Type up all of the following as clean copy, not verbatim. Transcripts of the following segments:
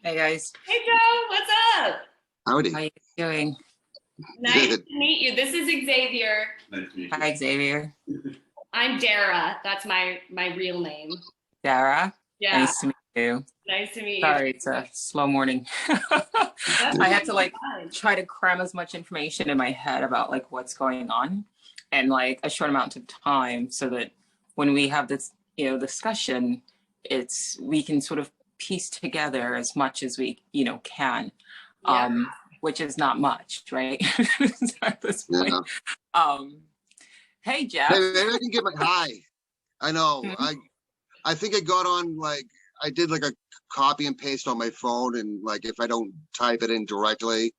Hey guys, Hey Joe, what's up? how Howdy. you doing? Nice Good. to meet you. This is Xavier. Nice to meet Hi Xavier, I'm Dara. That's my real name. Dara. Yeah, Nice to meet you. nice to meet you. Sorry, it's a slow morning. That's I had to like fine. try to cram as much information in my head about like what's going on and like a short amount of time so that when we have this, discussion, we can sort of piece together as much as we, can. Yeah. Which is not much, right? At this point. Yeah. Um, hey Jeff. Hey, maybe I can get my hi. I know. Mhm. I think I got on I did like a copy and paste on my phone, and like if I don't type it in directly,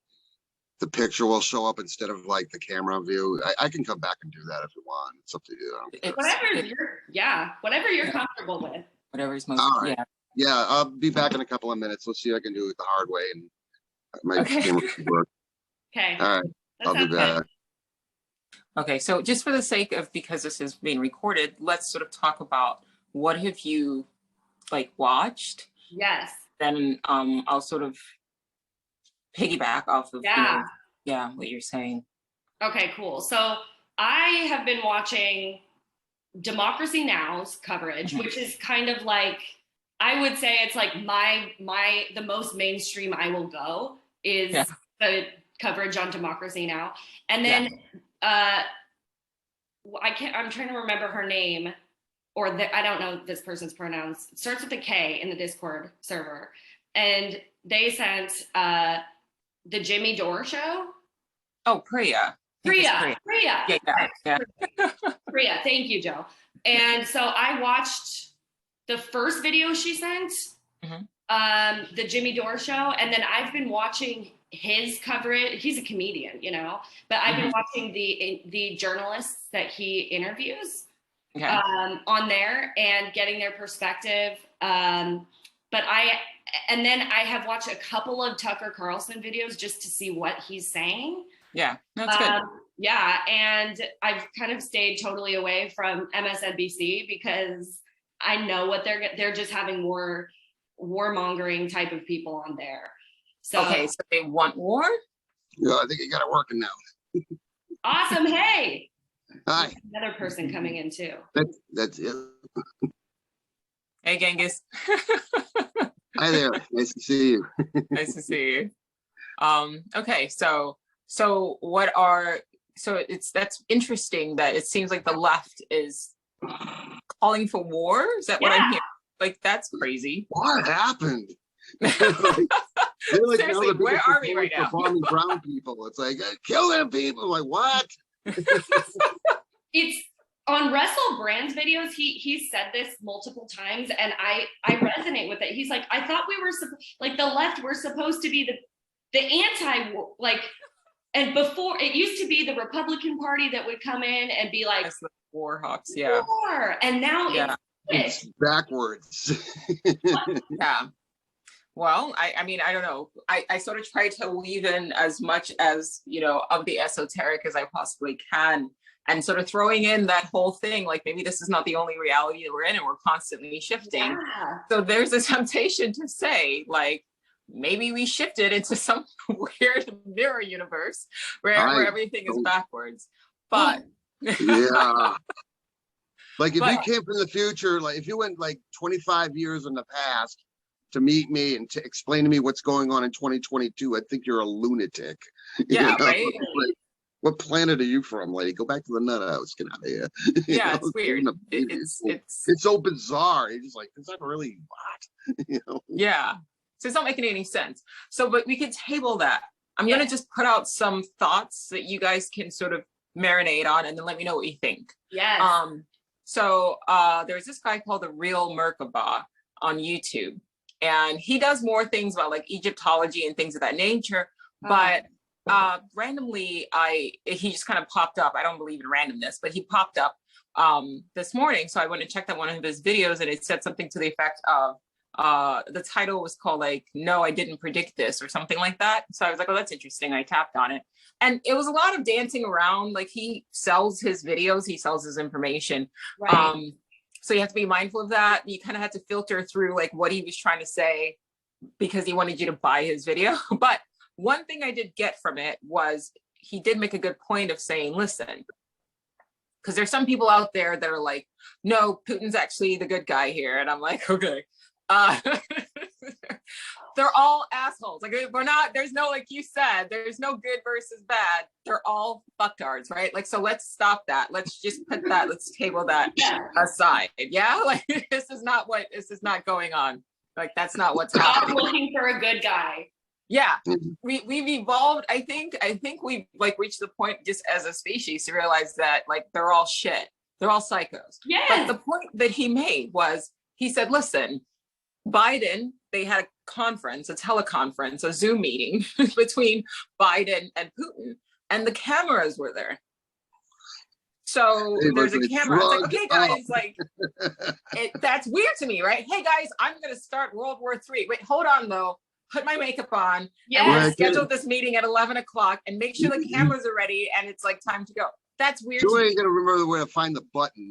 the picture will show up instead of like the camera view. I can come back and do that if you want. It's up to you. Whatever you're Yeah. comfortable with. Whatever's most, All right. yeah. Yeah, I'll be back in a couple of minutes. Let's see if I can do it the hard way and my Okay. camera work. Okay. All right. That I'll be sounds good. back. Okay, so just for the sake of, because this is being recorded, let's sort of talk about what have you like watched? Yes. Then I'll sort of piggyback off of, Yeah. what you're saying. Okay, cool. So I have been watching Democracy Now's coverage, which is kind of like, I would say it's like the most mainstream I will go is the coverage on Democracy Now. And then I'm trying to remember her name, or I don't know this person's pronouns. It starts with a K in the Discord server. And they sent the Jimmy Dore show. Oh, Priya. Priya. Yeah. Priya, thank you, Joe. And so I watched the first video she sent, the Jimmy Dore show, and then I've been watching his coverage. He's a comedian, but I've been watching the journalists that he interviews on there and getting their perspective. Then I have watched a couple of Tucker Carlson videos just to see what he's saying. Yeah, that's good. Yeah, and I've kind of stayed totally away from MSNBC because I know what they're just having more warmongering type of people on there. So okay, so they want war? Yeah, I think you got it working now. Awesome. Hey. Hi. Another person coming in too. That's it. Hey Genghis. Hi there. Nice to see you. Nice to see you. Okay, so that's interesting that it seems like the left is calling for war. Is that what I'm hearing? Like, that's crazy. What happened? Seriously, where are we right now? Bombing brown people. It's like, kill them people. Like, what? It's on Russell Brand's videos. He said this multiple times, and I resonate with it. He's like, I thought we were like the left were supposed to be the anti, like, and before it used to be the Republican Party that would come in and be like war hawks, war, and now it's backwards. Yeah. Well, I mean, I don't know. I sort of try to weave in as much as, of the esoteric as I possibly can, and sort of throwing in that whole thing, like maybe this is not the only reality that we're in and we're constantly shifting. Yeah. So there's a temptation to say, like, maybe we shifted into some weird mirror universe where everything is backwards. But yeah. Like if you came from the future, like if you went like 25 years in the past to meet me and to explain to me what's going on in 2022, I think you're a lunatic. Yeah, right? Like, what planet are you from, lady? Go back to the nut house. Get out of here. Yeah, it's weird. It's so bizarre. You're just like, is that really what? Yeah. So it's not making any sense. So, but we could table that. I'm going to just put out some thoughts that you guys can sort of marinate on, and then let me know what you think. Yes. So there's this guy called the Real Merkaba on YouTube, and he does more things about like Egyptology and things of that nature. But randomly, he just kind of popped up. I don't believe in randomness, but he popped up this morning. So I went and checked out one of his videos, and it said something to the effect of, the title was called like, "No, I didn't predict this," or something like that. So I was like, oh, that's interesting. I tapped on it, and it was a lot of dancing around. Like, he sells his videos, he sells his information. Right. So you have to be mindful of that. You kind of have to filter through like what he was trying to say because he wanted you to buy his video. But one thing I did get from it was he did make a good point of saying, listen, because there's some people out there that are like, no, Putin's actually the good guy here. And I'm like, okay. They're all assholes. Like, we're not, there's no, like you said, there's no good versus bad. They're all fucktards, right? Like, so let's stop that. Let's just put that, let's table that aside. Yeah. Like, this is not going on. Like, that's not what's happening. Stop looking for a good guy. Yeah, we've evolved. I think we've like reached the point just as a species to realize that like they're all shit. They're all psychos. Yeah. But the point that he made was, he said, listen, Biden, they had a conference, a teleconference, a Zoom meeting between Biden and Putin, and the cameras were there. So there's a camera. It's like, okay, guys, like, that's weird to me, right? Hey, guys, I'm going to start World War III. Wait, hold on, though. Put my makeup on. Yeah. And we'll schedule this meeting at 11 o'clock and make sure the cameras are ready and it's like time to go. That's weird. Joy ain't going to remember where to find the button.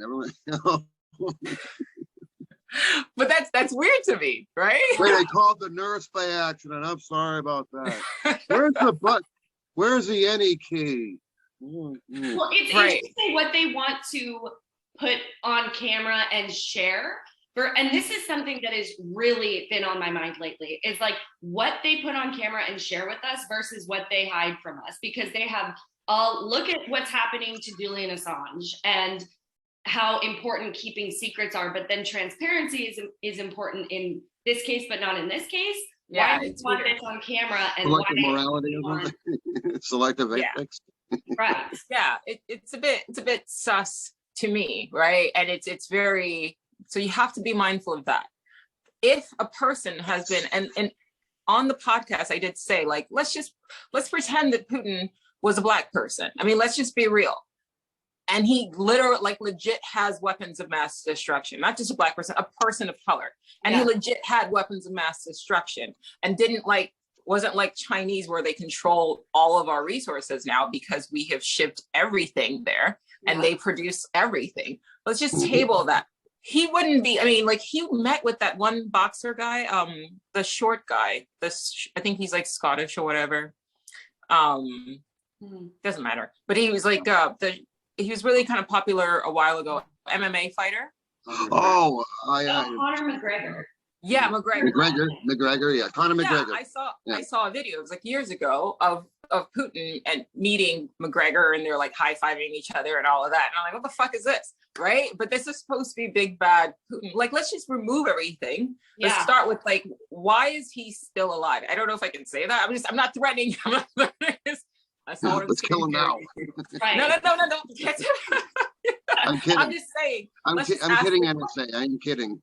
But that's weird to me, right? Wait, I called the nurse by accident. I'm sorry about that. Where's the button? Where's the any key? Well, it's interesting what they want to put on camera and share. And this is something that has really been on my mind lately, is like what they put on camera and share with us versus what they hide from us, because they have look at what's happening to Julian Assange and how important keeping secrets are, but then transparency is important in this case, but not in this case. Yeah, why do you want this on camera and selective why morality or something? Selective ethics. Right. Yeah, it's a bit sus to me, right? And it's very, so you have to be mindful of that. If a person has been, and on the podcast I did say, like, let's pretend that Putin was a Black person. I mean, let's just be real. And he literally, like, legit has weapons of mass destruction, not just a Black person, a person of color. And he legit had weapons of mass destruction and wasn't like Chinese where they control all of our resources now because we have shipped everything there and they produce everything. Let's just table that. He wouldn't be, I mean, like, he met with that one boxer guy, the short guy, I think he's like Scottish or whatever. Doesn't matter. But he was like, he was really kind of popular a while ago, MMA fighter. Oh, Conor McGregor. Yeah, McGregor, yeah, Conor McGregor. I saw a video, it was like years ago, of Putin and meeting McGregor, and they're like high-fiving each other and all of that. And I'm like, what the fuck is this? Right? But this is supposed to be big bad Putin. Like, let's just remove everything. Let's start with, like, why is he still alive? I don't know if I can say that. I'm not threatening. That's not what let's kill him now. Right. No. I'm kidding. I'm just saying. I'm kidding, NSA. I'm kidding.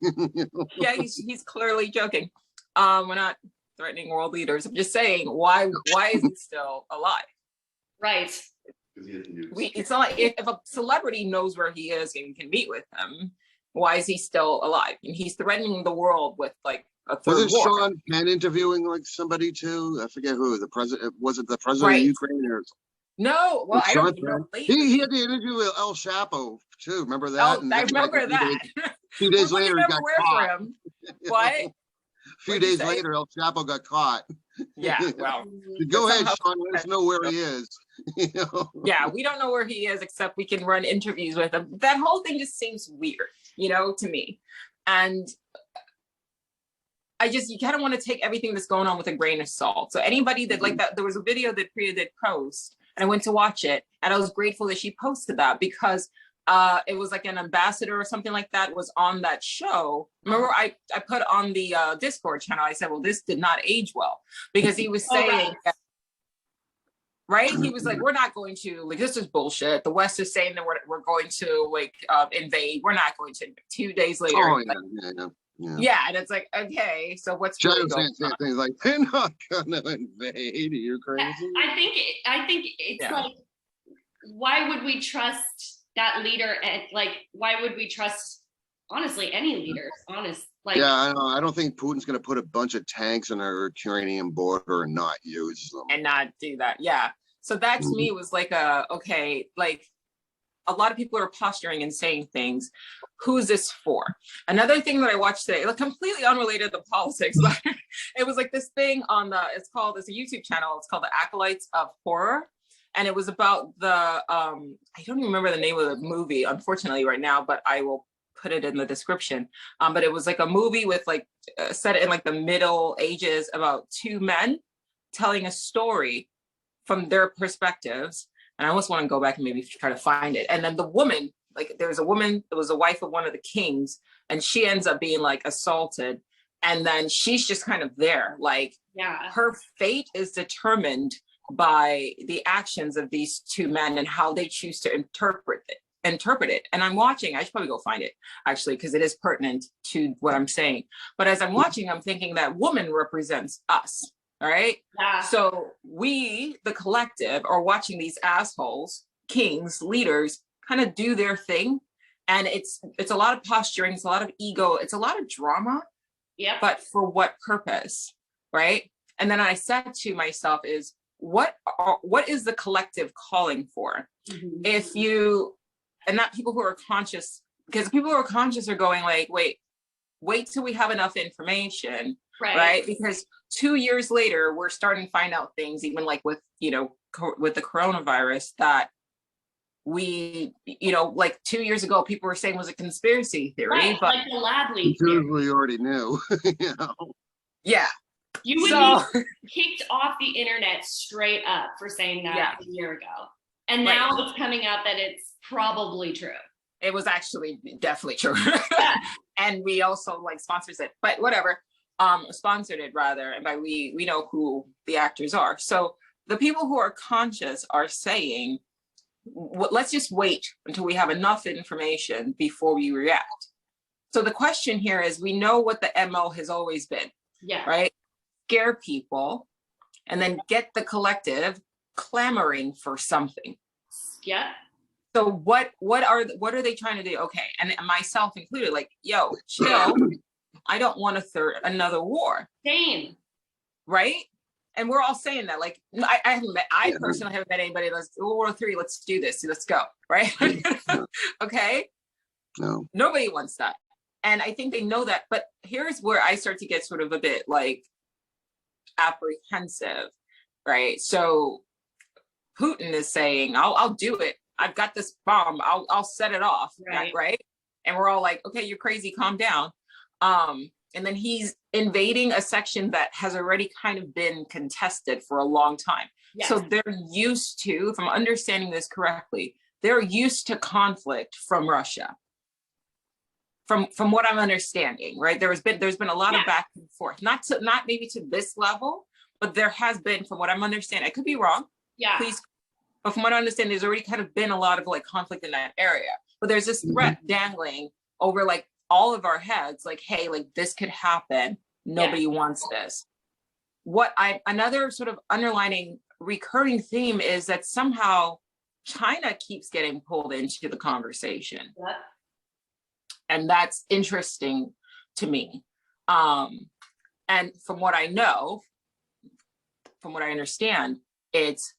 Yeah, he's clearly joking. We're not threatening world leaders. I'm just saying, why is he still alive? Right. It's not like if a celebrity knows where he is and can meet with him, why is he still alive? And he's threatening the world with like a third war. Sean Penn interviewing like somebody too? I forget who. The president, was it the president of Ukraine or? No, well, I don't know. He had the interview with El Chapo too. Remember that? Oh, I remember that. A few days later, he got caught. What? A few days later, El Chapo got caught. Yeah, well. Go ahead, Sean. Let us know where he is. Yeah, we don't know where he is, except we can run interviews with him. That whole thing just seems weird, to me. And you kind of want to take everything that's going on with a grain of salt. So anybody that like that, there was a video that Priya did post, and I went to watch it, and I was grateful that she posted that because it was like an ambassador or something like that was on that show. Remember, I put on the Discord channel, I said, well, this did not age well, because he was saying, right? He was like, we're not going to, like, this is bullshit. The West is saying that we're going to like invade. We're not going to. 2 days later. Oh, yeah, and it's like, okay, so what's really going on? Things like, they're not gonna invade. Are you crazy? I think it's like, why would we trust that leader? And like, why would we trust, honestly, any leader? I don't think Putin's gonna put a bunch of tanks on our Ukrainian border and not use them. And not do that. Yeah. So that to me was like okay, like, a lot of people are posturing and saying things. Who's this for? Another thing that I watched today, like completely unrelated to politics, but it was like this thing on it's a YouTube channel. It's called The Acolytes of Horror. And it was about I don't even remember the name of the movie, unfortunately, right now, but I will put it in the description. But it was like a movie with like set in like the Middle Ages about two men telling a story from their perspectives. And I almost want to go back and maybe try to find it. And then the woman, like there was a woman that was the wife of one of the kings, and she ends up being like assaulted. And then she's just kind of there. Like her fate is determined by the actions of these two men and how they choose to interpret it. And I'm watching, I should probably go find it actually, because it is pertinent to what I'm saying. But as I'm watching, I'm thinking that woman represents us. All right. Yeah. So we, the collective, are watching these assholes, kings, leaders, kind of do their thing. And it's a lot of posturing, it's a lot of ego, it's a lot of drama. Yeah. But for what purpose? Right. And then I said to myself is, what is the collective calling for? Mm-hmm. If you, and not people who are conscious, because people who are conscious are going like, wait till we have enough information. Right. Because 2 years later, we're starting to find out things, even like with, with the coronavirus that we, like 2 years ago, people were saying was a conspiracy theory. But like the lab leak. We already knew. Yeah. You would be kicked off the internet straight up for saying that a year ago. And now it's coming out that it's probably true. It was actually definitely true. And we also like sponsors it, but whatever. Sponsored it rather, and by we know who the actors are. So the people who are conscious are saying, let's just wait until we have enough information before we react. So the question here is, we know what the MO has always been, right? Scare people and then get the collective clamoring for something. Yeah. So what are they trying to do? Okay, and myself included, like, yo, chill. I don't want another war. Same. Right? And we're all saying that. Like, I personally haven't met anybody that's World War III, let's do this, let's go. Right? Okay? No. Nobody wants that. And I think they know that. But here's where I start to get sort of a bit like apprehensive, right? So Putin is saying, I'll do it. I've got this bomb. I'll set it off. Right? And we're all like, okay, you're crazy, calm down. And then he's invading a section that has already kind of been contested for a long time. Yes. So they're used to, if I'm understanding this correctly, they're used to conflict from Russia. From what I'm understanding, right? There's been a lot of back and forth, not maybe to this level, but there has been, from what I'm understanding, I could be wrong. Yeah. Please. But from what I understand, there's already kind of been a lot of like conflict in that area. But there's this threat dangling over like all of our heads, like, hey, like this could happen. Nobody wants this. Another sort of underlining recurring theme is that somehow China keeps getting pulled into the conversation. Yeah. And that's interesting to me. And from what I know, from what I understand, it's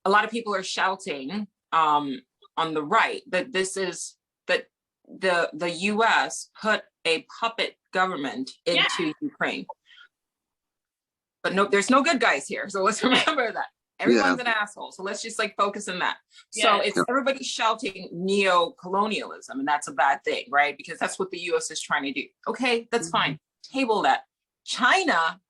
a lot of people are shouting on the right that the US put a puppet government into Ukraine. But no, there's no good guys here. So let's remember that. Everyone's an asshole. So let's just like focus on that. So it's everybody shouting neo-colonialism, and that's a bad thing, right? Because that's what the US is trying to do. Okay, that's fine. Table that. China,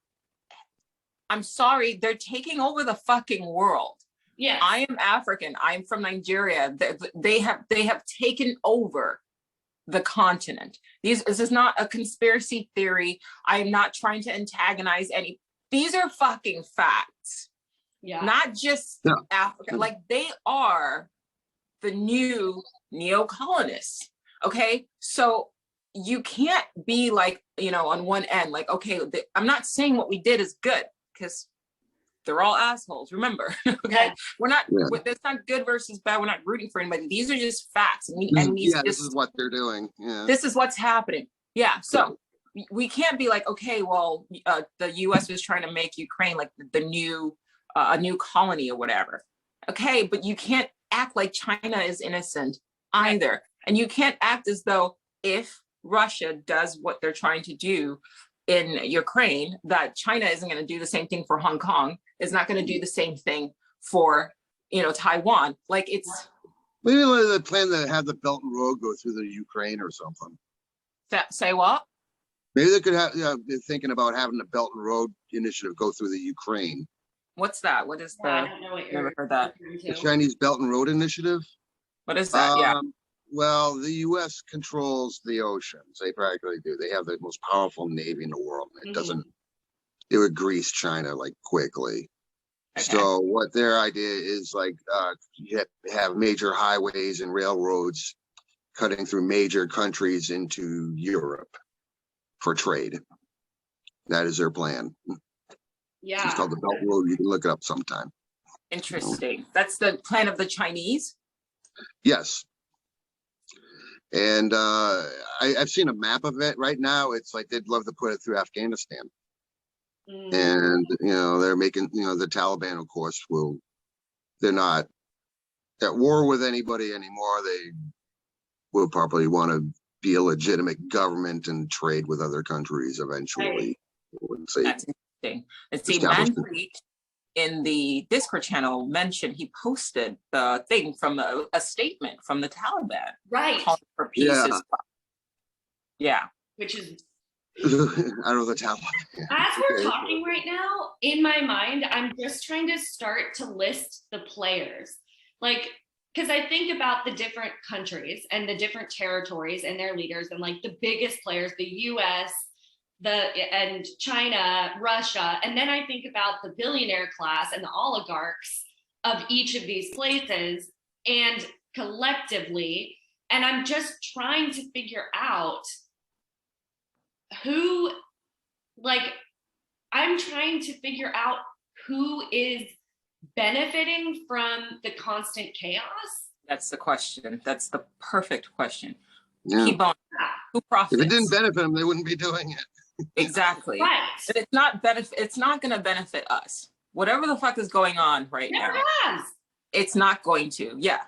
I'm sorry, they're taking over the fucking world. Yeah. I am African. I'm from Nigeria. They have taken over the continent. This is not a conspiracy theory. I am not trying to antagonize any. These are fucking facts. Yeah. Not just Africa. Like they are the new neo-colonists. Okay. So you can't be like, on one end, like, okay, I'm not saying what we did is good because they're all assholes. Remember, okay? We're not, it's not good versus bad. We're not rooting for anybody. These are just facts. This is what they're doing. Yeah. This is what's happening. Yeah. So we can't be like, okay, well, the US was trying to make Ukraine like the new, a new colony or whatever. Okay, but you can't act like China is innocent either. And you can't act as though if Russia does what they're trying to do in Ukraine, that China isn't going to do the same thing for Hong Kong, is not going to do the same thing for, Taiwan. Like it's. Maybe they plan to have the Belt and Road go through the Ukraine or something. Say what? Maybe they could have, they're thinking about having the Belt and Road initiative go through the Ukraine. What's that? What is I don't know what you're never heard that. The Chinese Belt and Road Initiative? What is that? Yeah. Well, the U.S. controls the oceans. They practically do. They have the most powerful Navy in the world. It would grease China like quickly. Okay. So what their idea is like, you have major highways and railroads cutting through major countries into Europe for trade. That is their plan. Yeah. It's called the Belt Road. You can look it up sometime. Interesting. That's the plan of the Chinese? Yes. And I've seen a map of it right now. It's like they'd love to put it through Afghanistan. And, they're making, the Taliban, of course, they're not at war with anybody anymore. They will probably want to be a legitimate government and trade with other countries eventually. That's interesting. And see, Manpreet in the Discord channel mentioned he posted the thing from a statement from the Taliban. Right. Calling for peace. Yeah. Which is I don't know the Taliban. As we're talking right now, in my mind, I'm just trying to start to list the players. Like, because I think about the different countries and the different territories and their leaders and like the biggest players, the US, and China, Russia. And then I think about the billionaire class and the oligarchs of each of these places and collectively. And I'm just trying to figure out who is benefiting from the constant chaos. That's the question. That's the perfect question. Yeah. Keep on. Who profits? If it didn't benefit them, they wouldn't be doing it. Exactly. Right. But it's not going to benefit us. Whatever the fuck is going on right now. It's not going to. Yeah.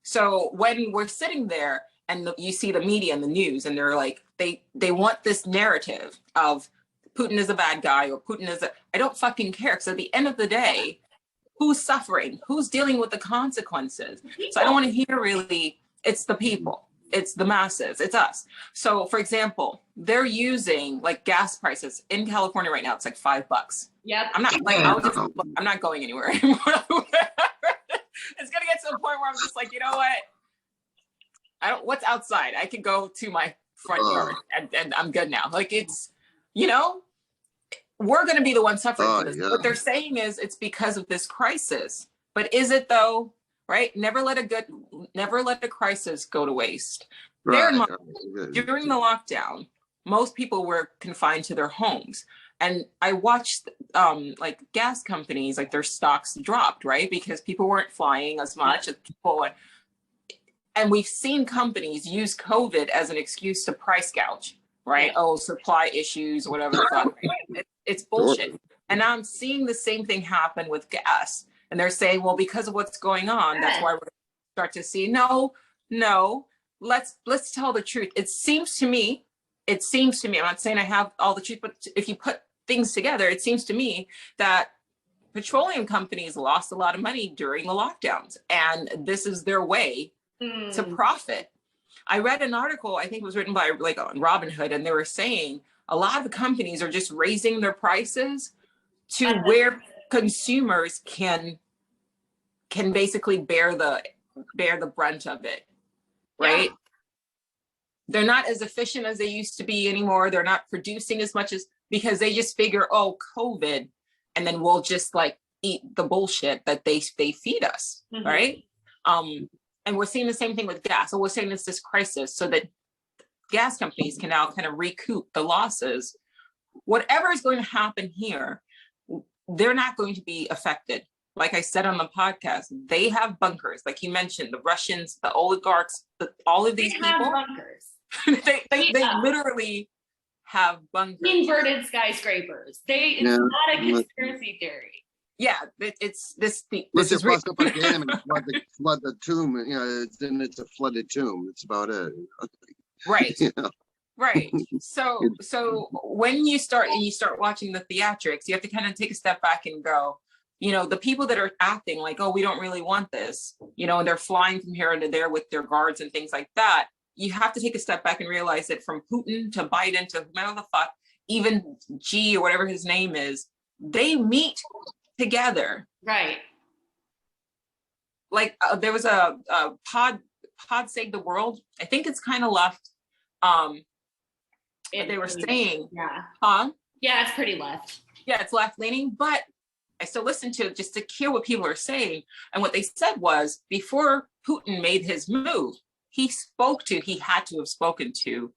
So when we're sitting there and you see the media and the news and they're like, they want this narrative of Putin is a bad guy or Putin is I don't fucking care. Because at the end of the day, who's suffering? Who's dealing with the consequences? So I don't want to hear really, it's the people. It's the masses. It's us. So for example, they're using like gas prices in California right now. It's like $5. Yep. I'm not going anywhere anymore. It's going to get to a point where I'm just like, you know what? What's outside? I can go to my front yard and I'm good now. Like it's, we're going to be the ones suffering for this. Yeah. What they're saying is it's because of this crisis. But is it though? Right? Never let a crisis go to waste. Right. During the lockdown, most people were confined to their homes. And I watched like gas companies, like their stocks dropped, right? Because people weren't flying as much as people. And we've seen companies use COVID as an excuse to price gouge, right? Oh, supply issues, whatever. It's bullshit. And now I'm seeing the same thing happen with gas. And they're saying, well, because of what's going on, that's why we're going to start to see. No, let's tell the truth. It seems to me, I'm not saying I have all the truth, but if you put things together, it seems to me that petroleum companies lost a lot of money during the lockdowns. And this is their way to profit. I read an article, I think it was written by like on Robinhood, and they were saying a lot of the companies are just raising their prices to where consumers can basically bear the brunt of it, right? Yeah. They're not as efficient as they used to be anymore. They're not producing as much as because they just figure, oh, COVID, and then we'll just like eat the bullshit that they feed us, right? And we're seeing the same thing with gas. So we're saying it's this crisis so that gas companies can now kind of recoup the losses. Whatever is going to happen here, they're not going to be affected. Like I said on the podcast, they have bunkers. Like you mentioned, the Russians, the oligarchs, all of these people. Have bunkers. they literally have bunkers. Inverted skyscrapers. It's not a conspiracy theory. Yeah, it's this. This Let's is just bust up a dam and flood the tomb. You know, then it's a flooded tomb. That's about it. right. You know? Right. So when you start watching the theatrics, you have to kind of take a step back and go, you know, the people that are acting like, oh, we don't really want this, you know, and they're flying from here to there with their guards and things like that. You have to take a step back and realize that from Putin to Biden to whomever the fuck, even G or whatever his name is, they meet together. Right. Like there was a pod Save the World. I think it's kind of left. They were saying, yeah, yeah, it's pretty left. Yeah, it's left leaning, but I still listen to it just to hear what people are saying. And what they said was, before Putin made his move, he had to have spoken to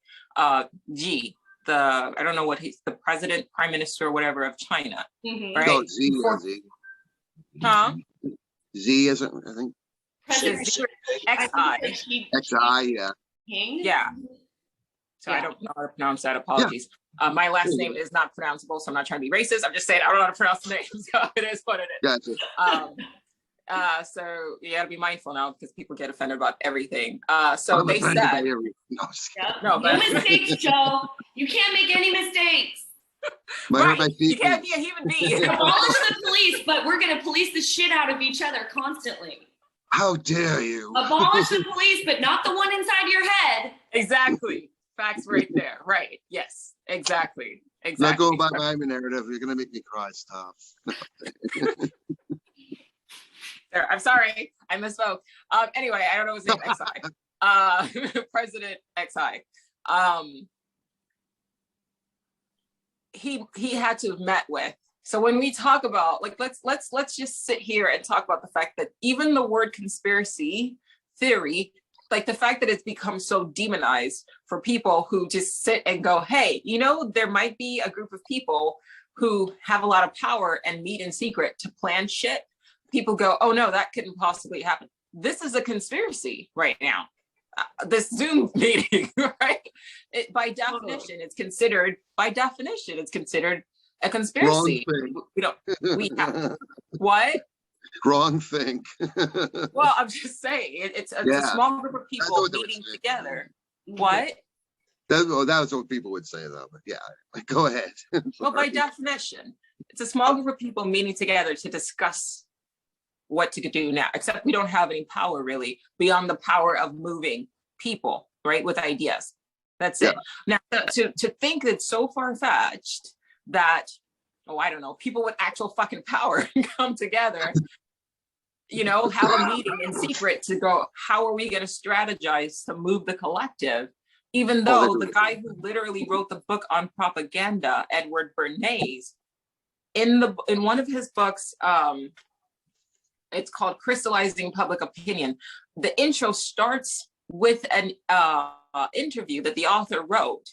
Xi, I don't know what he's, the president, prime minister, or whatever of China. Mm-hmm. Right? No, Z. Z isn't, I think. XI. XI, yeah. Yeah. So I don't know how to pronounce that. Apologies. Yeah. My last name is not pronounceable, so I'm not trying to be racist. I'm just saying I don't know how to pronounce the name, so it is what it is. Gotcha. So you got to be mindful now because people get offended about everything. So they said, no mistakes, Joe. You can't make any mistakes. Right. You can't be a human being. Abolish the police, but we're going to police the shit out of each other constantly. How dare you? Abolish the police, but not the one inside your head. Exactly. Facts right there. Right. Yes. Exactly. Not go by my narrative. You're going to make me cry. Stop. I'm sorry. I misspoke. Anyway, I don't know his name. XI. President XI. He had to have met with. So when we talk about, like, let's just sit here and talk about the fact that even the word conspiracy theory, like the fact that it's become so demonized for people who just sit and go, hey, you know, there might be a group of people who have a lot of power and meet in secret to plan shit. People go, oh no, that couldn't possibly happen. This is a conspiracy right now. This Zoom meeting, right? By definition, it's considered a conspiracy. We have what? Wrong thing. Well, I'm just saying, it's a small group of people meeting together. What? That was what people would say, though. But yeah, like, go ahead. Well, by definition, it's a small group of people meeting together to discuss what to do now, except we don't have any power really beyond the power of moving people, right, with ideas. That's it. Now, to think it's so far-fetched that, I don't know, people with actual fucking power come together, you know, have a meeting in secret to go, how are we going to strategize to move the collective? Even though the guy who literally wrote the book on propaganda, Edward Bernays, in one of his books, it's called Crystallizing Public Opinion. The intro starts with an interview that the author wrote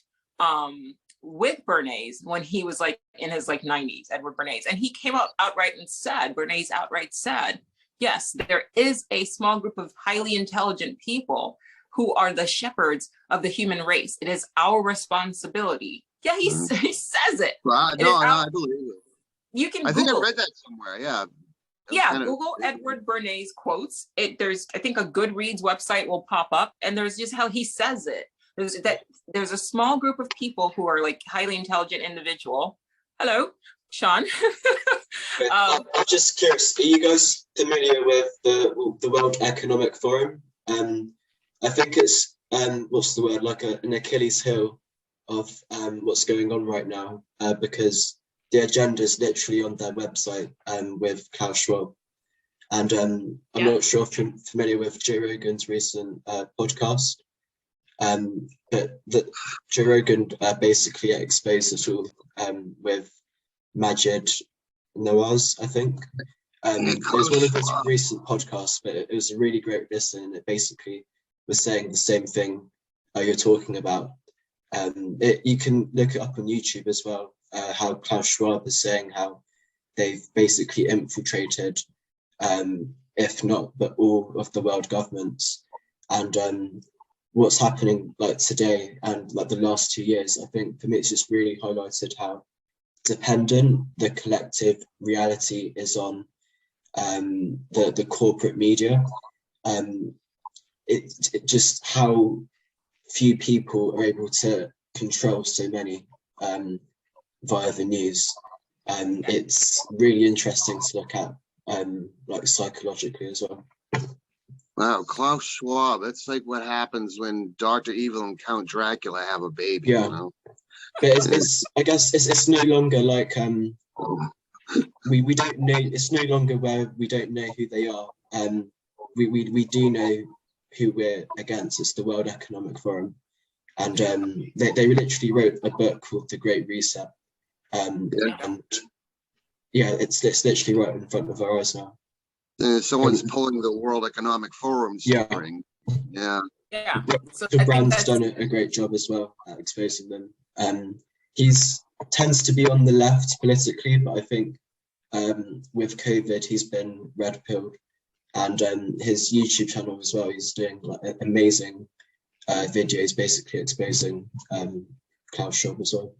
with Bernays when he was like in his 90s, Edward Bernays. And he came out outright and said, Bernays outright said, yes, there is a small group of highly intelligent people who are the shepherds of the human race. It is our responsibility. Yeah, he says it. Well, I believe it. You can I think I read that somewhere, Google Edward Bernays quotes. There's, I think, a Goodreads website will pop up, and there's just how he says it. There's a small group of people who are like highly intelligent individual. Hello, Sean. I'm just curious, are you guys familiar with the World Economic Forum? I think it's like an Achilles heel of what's going on right now, because the agenda is literally on their website with Klaus Schwab. And I'm not sure if you're familiar with Joe Rogan's recent podcast, but Joe Rogan basically exposed it all with Majid Nawaz, I think. It was one of his recent podcasts, but it was a really great listen, and it basically was saying the same thing you're talking about. You can look it up on YouTube as well, how Klaus Schwab is saying how they've basically infiltrated, if not, but all of the world governments. And what's happening like today and like the last 2 years, I think for me, it's just really highlighted how dependent the collective reality is on the corporate media. It just how few people are able to control so many via the news. It's really interesting to look at, like psychologically as well. Wow, Klaus Schwab. That's like what happens when Dr. Evil and Count Dracula have a baby, Yeah. you know? But I guess it's no longer like we don't know. It's no longer where we don't know who they are. We do know who we're against. It's the World Economic Forum, and they literally wrote a book called The Great Reset. And yeah, it's literally right in front of our eyes now. Someone's pulling the World Economic Forum's string. Yeah. Yeah. So The brand's done a great job as well at exposing them. He's tends to be on the left politically, but I think with COVID he's been red pilled, and his YouTube channel as well. He's doing like amazing videos, basically exposing Klaus Schwab as well.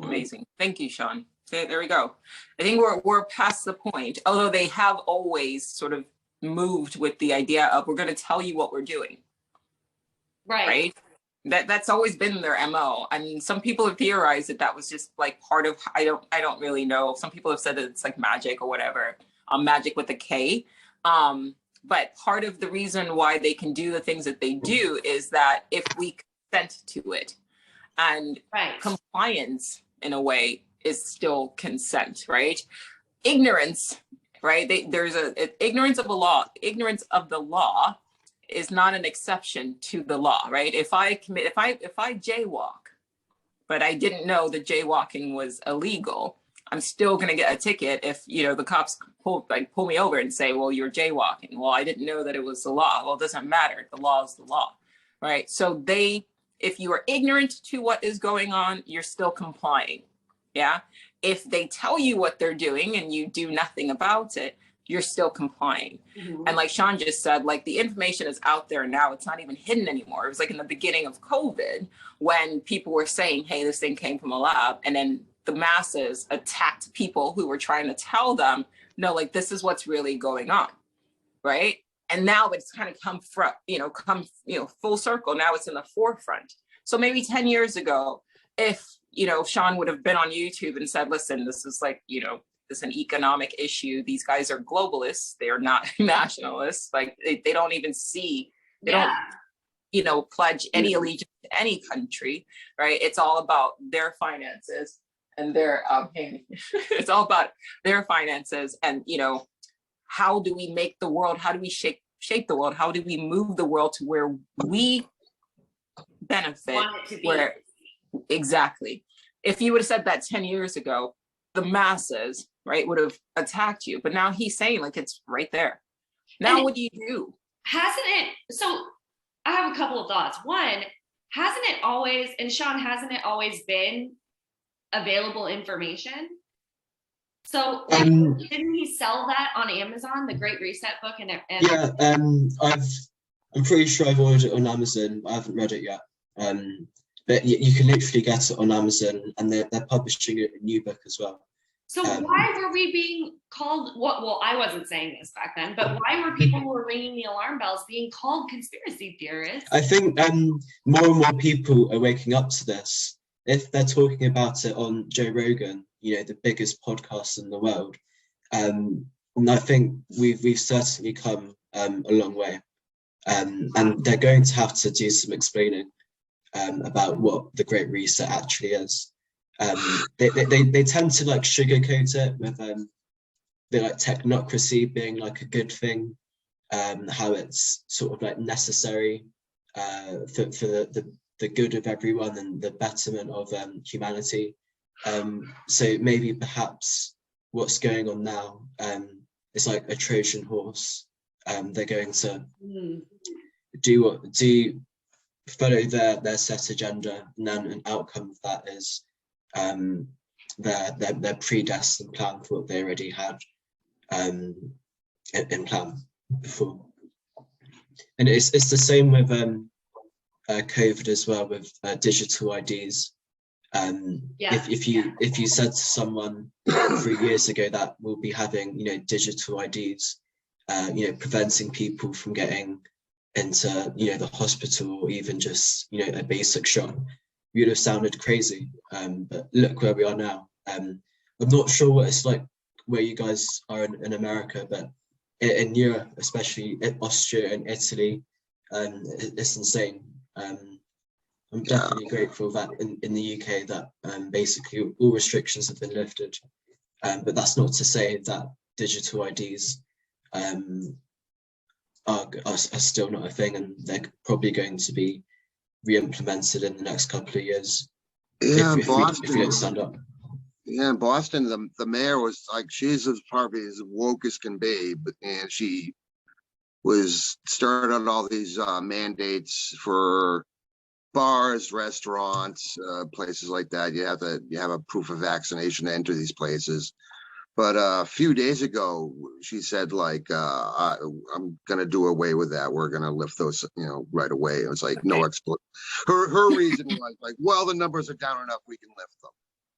Amazing. Thank you, Sean. There we go. I think we're past the point, although they have always sort of moved with the idea of we're going to tell you what we're doing. Right? That's always been their MO. I mean, some people have theorized that was just like part of, I don't really know. Some people have said that it's like magic or whatever, magic with a K. But part of the reason why they can do the things that they do is that if we consent to it, and compliance in a way is still consent, right? Ignorance, right? There's ignorance of a law. Ignorance of the law is not an exception to the law, right? If I jaywalk, but I didn't know that jaywalking was illegal, I'm still going to get a ticket if, you know, the cops pull me over and say, well, you're jaywalking. Well, I didn't know that it was the law. Well, it doesn't matter. The law is the law, right? So if you are ignorant to what is going on, you're still complying. Yeah. If they tell you what they're doing and you do nothing about it, you're still complying. Mm-hmm. And like Sean just said, like the information is out there now. It's not even hidden anymore. It was like in the beginning of COVID when people were saying, hey, this thing came from a lab. And then the masses attacked people who were trying to tell them, no, like this is what's really going on. Right. And now it's kind of come full circle. Now it's in the forefront. So maybe 10 years ago, if, Sean would have been on YouTube and said, listen, this is like, this is an economic issue. These guys are globalists. They are not nationalists. Like they don't even see, they don't, pledge any allegiance to any country, right? It's all about their finances and their, it's all about their finances and, how do we make the world? How do we shape the world? How do we move the world to where we benefit? Where exactly. If you would have said that 10 years ago, the masses, right, would have attacked you. But now he's saying like it's right there. Now what do you do? Hasn't it? So I have a couple of thoughts. One, hasn't it always, and Sean, hasn't it always been available information? So didn't he sell that on Amazon, the Great Reset book? Yeah, I'm pretty sure I've ordered it on Amazon. I haven't read it yet. But you can literally get it on Amazon, and they're publishing a new book as well. So why were we being called? Well, I wasn't saying this back then, but why were people who were ringing the alarm bells being called conspiracy theorists? I think more and more people are waking up to this. If they're talking about it on Joe Rogan, the biggest podcast in the world, and I think we've certainly come a long way, and they're going to have to do some explaining about what the Great Reset actually is. They tend to like sugarcoat it with the like technocracy being like a good thing, how it's sort of like necessary for the good of everyone and the betterment of humanity. So maybe perhaps what's going on now is like a Trojan horse. They're going to follow their set agenda, and then an outcome of that is their predestined plan for what they already had in plan before. And it's the same with COVID as well, with digital IDs. If you said to someone 3 years ago that we'll be having, you know, digital IDs, you know, preventing people from getting into, you know, the hospital or even just, you know, a basic shot, you'd have sounded crazy. But look where we are now. I'm not sure what it's like where you guys are in America, but in Europe, especially in Austria and Italy, it's insane. I'm definitely grateful that in the UK that basically all restrictions have been lifted. But that's not to say that digital IDs are still not a thing, and they're probably going to be re-implemented in the next couple of years. Yeah, if we don't stand up. Yeah, in Boston, the mayor was like, she's as probably as woke as can be, and she was started on all these mandates for bars, restaurants, places like that. You have a proof of vaccination to enter these places. But a few days ago, she said, like, I'm gonna do away with that. We're gonna lift those, you know, right away. It was like no explanation. Her reason was like, well, the numbers are down enough, we can lift them.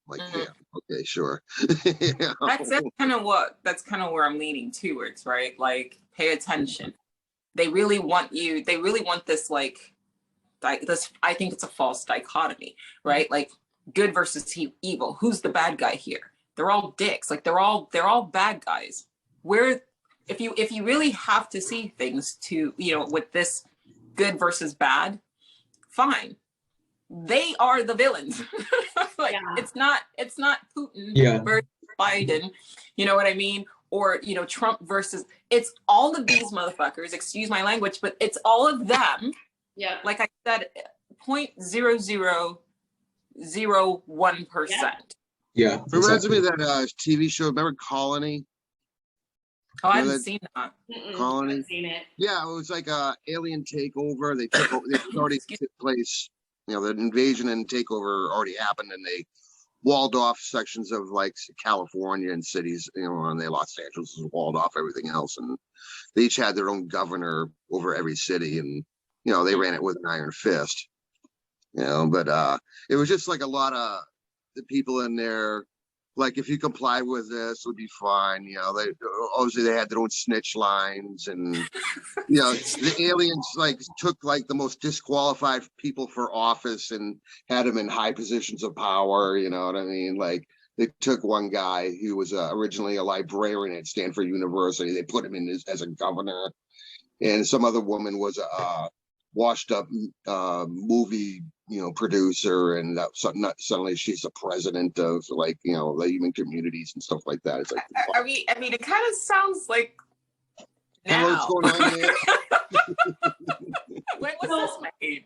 Like, yeah, okay, sure. You know? That's kind of where I'm leaning towards, right? Like, pay attention. They really want this, like, this, I think it's a false dichotomy, right? Like, good versus evil. Who's the bad guy here? They're all dicks. Like, they're all bad guys. If you really have to see things to, you know, with this good versus bad, fine. They are the villains. Like, it's not Putin versus Biden, you know what I mean? Or, you know, Trump versus, it's all of these motherfuckers, excuse my language, but it's all of them. Yeah. Like I said, 0.0001%. Yeah. It reminds me of that TV show, remember Colony? Oh, I haven't seen that. Colony? I haven't seen it. Yeah, it was like a alien takeover. They already took place. You know, the invasion and takeover already happened, and they walled off sections of like California and cities, you know, and Los Angeles was walled off everything else, and they each had their own governor over every city, and you know, they ran it with an iron fist. You know, but it was just like a lot of the people in there, like, if you comply with this, would be fine. You know, they obviously they had their own snitch lines, and you know, the aliens like took like the most disqualified people for office and had them in high positions of power. You know what I mean? Like, they took one guy who was originally a librarian at Stanford University. They put him in as a governor, and some other woman was a washed up movie, you know, producer, and suddenly she's a president of, like, you know, the human communities and stuff like that. It's like, I mean, it kind of sounds like now. what's going on there? When was this made?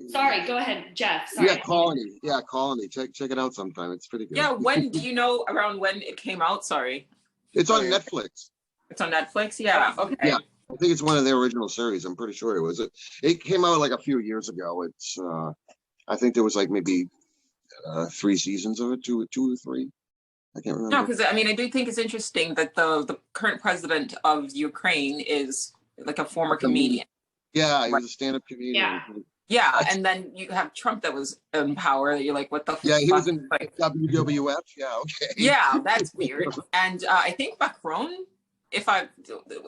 Sorry, go ahead, Jeff. Sorry. Yeah, Colony. Yeah, Colony. Check it out sometime. It's pretty good. Yeah, when do you know around when it came out? Sorry. It's on Netflix. It's on Netflix. Yeah. Okay. Yeah. I think it's one of their original series. I'm pretty sure it was. It came out like a few years ago. It's I think there was like maybe 3 seasons of it, two or three. I can't remember. No, because I mean, I do think it's interesting that the current president of Ukraine is like a former comedian. Yeah, he was a stand-up comedian. Yeah, and then you have Trump that was in power. You're like, what the fuck? Yeah, he was in WWF. Yeah, okay. Yeah, that's weird. And I think Macron,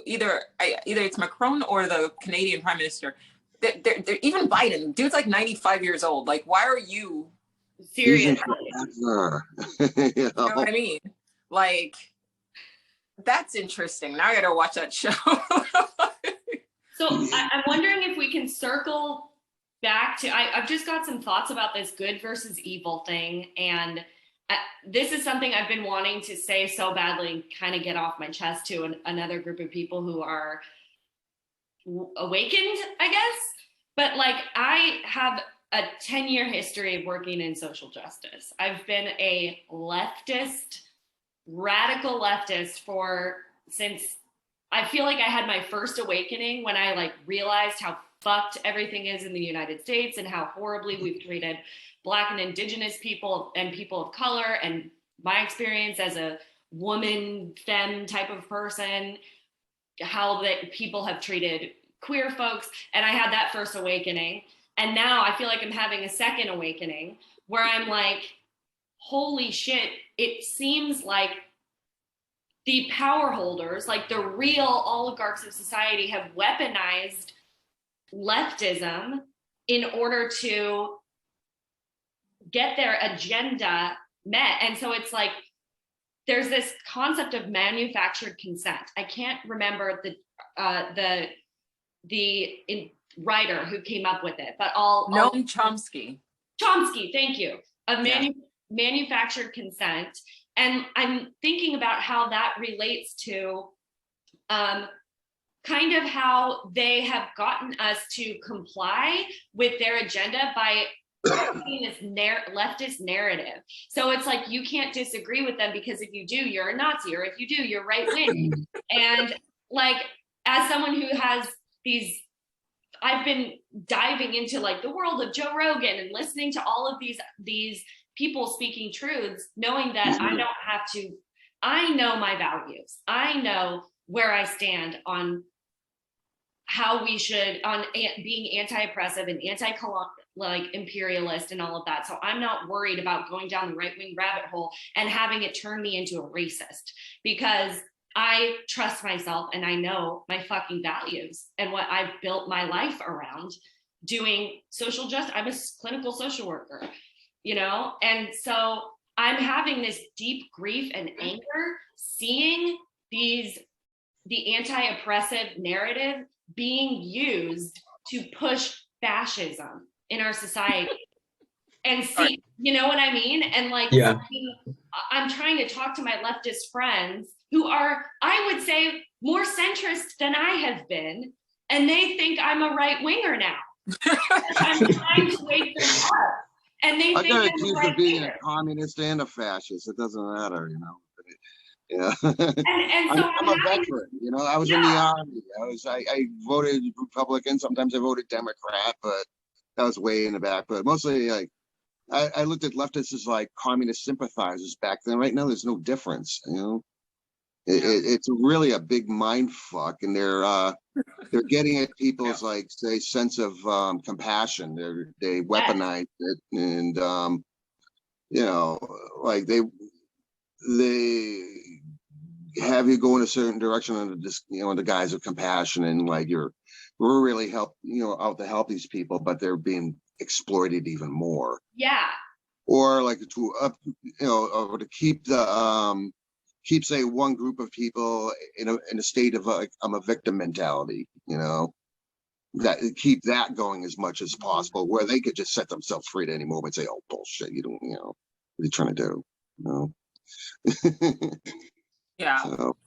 either it's Macron or the Canadian Prime Minister, they're even Biden, dude's like 95 years old. Like, why are you serious? You know what I mean? Like, that's interesting. Now I gotta watch that show. So I'm wondering if we can circle back to, I've just got some thoughts about this good versus evil thing. And this is something I've been wanting to say so badly and kind of get off my chest to another group of people who are awakened, I guess. But like, I have a 10-year history of working in social justice. I've been a leftist, radical leftist since I feel like I had my first awakening when I like realized how fucked everything is in the United States and how horribly we've treated Black and Indigenous people and people of color, and my experience as a woman, femme type of person, how that people have treated queer folks. And I had that first awakening. And now I feel like I'm having a second awakening where I'm like, holy shit, it seems like the power holders, like the real oligarchs of society, have weaponized leftism in order to get their agenda met. And so it's like, there's this concept of manufactured consent. I can't remember the writer who came up with it, but Noam Chomsky. Chomsky, thank you. Of manufactured consent. And I'm thinking about how that relates to kind of how they have gotten us to comply with their agenda by this leftist narrative. So it's like, you can't disagree with them because if you do, you're a Nazi, or if you do, you're right wing. And like, as someone who has I've been diving into like the world of Joe Rogan and listening to all of these people speaking truths, knowing that I don't have to, I know my values. I know where I stand on how we should, on being anti-oppressive and imperialist and all of that. So I'm not worried about going down the right-wing rabbit hole and having it turn me into a racist, because I trust myself and I know my fucking values and what I've built my life around doing social justice. I'm a clinical social worker, you know? And so I'm having this deep grief and anger seeing the anti-oppressive narrative being used to push fascism in our society. And see, you know what I mean? And like, I'm trying to talk to my leftist friends who are, I would say, more centrist than I have been, and they think I'm a right winger now. I'm trying to wake them up, and they think I'm a right being winger. a communist and a fascist. It doesn't matter, you know. Yeah. And so I'm a veteran, you know. I was in the army. I voted Republican. Sometimes I voted Democrat, but that was way in the back. But mostly, like, I looked at leftists as like communist sympathizers back then. Right now, there's no difference, you know. It's really a big mind fuck, and they're getting at people's like, say, sense of compassion. They weaponize it, and you know, like they have you go in a certain direction under this, you know, the guise of compassion, and like we're really out to help these people, but they're being exploited even more. Yeah. Or like to or to keep the keep, say, one group of people in a state of like, I'm a victim mentality, you know, that keep that going as much as possible, where they could just set themselves free at any moment and say, oh, bullshit, you don't, you know, what are you trying to do? You know? Yeah. So.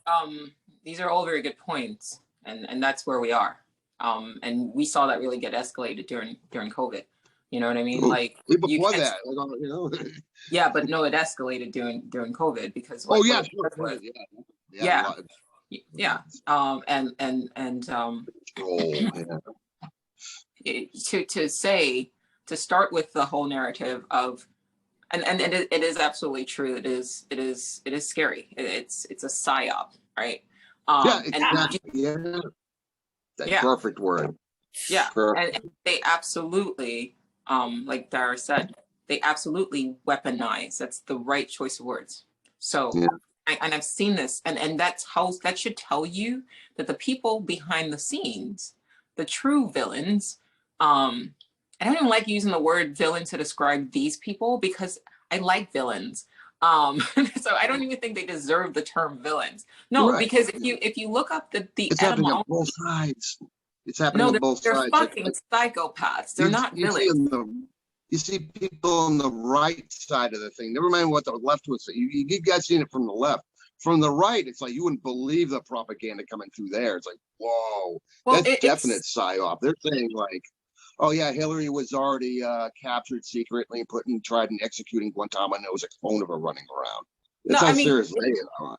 These are all very good points, and that's where we are. And we saw that really get escalated during COVID. You know what I mean? Like before that, you know. Yeah, but no, it escalated during COVID because. Like, to start with the whole narrative of, and it is absolutely true. It is scary. It's a psyop, right? Yeah, exactly. Perfect word. Yeah, and they absolutely. Like Dara said, they absolutely weaponize. That's the right choice of words. So, and I've seen this, and that should tell you that the people behind the scenes, the true villains, I don't even like using the word villain to describe these people, because I like villains. So I don't even think they deserve the term villains. No, because if you look up the it's happening on both sides. It's happening on both sides. They're fucking psychopaths. They're not villains. You see people on the right side of the thing. Never mind what the left would say. You guys seen it from the left. From the right, it's like you wouldn't believe the propaganda coming through there. It's like, whoa, that's definite psyop. They're saying like, oh yeah, Hillary was already captured secretly and tried and executing Guantanamo. And there was a clone of her running around. That's how serious they are.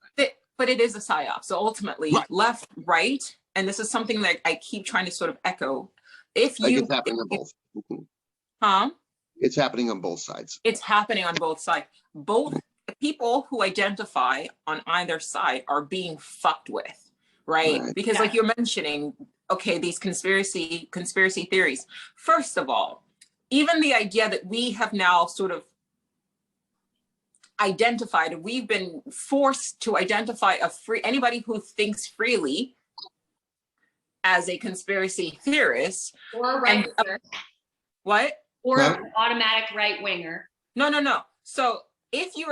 But it is a psyop. So ultimately, left, right. And this is something that I keep trying to sort of echo. It's happening on both. It's happening on both sides. It's happening on both sides. Both people who identify on either side are being fucked with, right? Because like you're mentioning, okay, these conspiracy theories. First of all, even the idea that we have now sort of identified, we've been forced to identify anybody who thinks freely as a conspiracy theorist. Or a right winger. What? Or an automatic right winger. No. So if you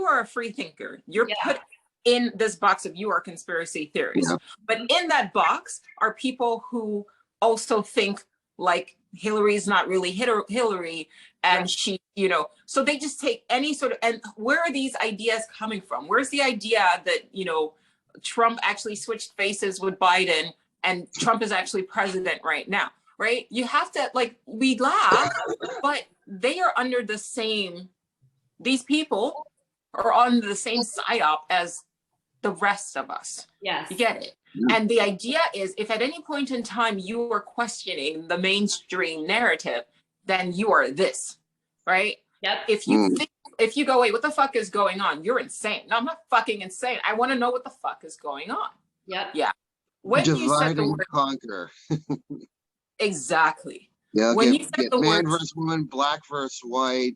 are a free thinker, you're put in this box of you are a conspiracy theorist. Yeah. But in that box are people who also think like Hillary's not really Hillary, and she, you know, so they just take any sort of, and where are these ideas coming from? Where's the idea that, you know, Trump actually switched faces with Biden and Trump is actually president right now, right? You have to, like, we laugh, but they are under the same, these people are on the same psyop as the rest of us. Yes. You get it? And the idea is, if at any point in time you are questioning the mainstream narrative, then you are this, right? Yep. If you go, wait, what the fuck is going on? You're insane. No, I'm not fucking insane. I want to know what the fuck is going on. Yep. Yeah. When you said the word conquer. Exactly. Yeah. When you said the man word versus woman, black versus white.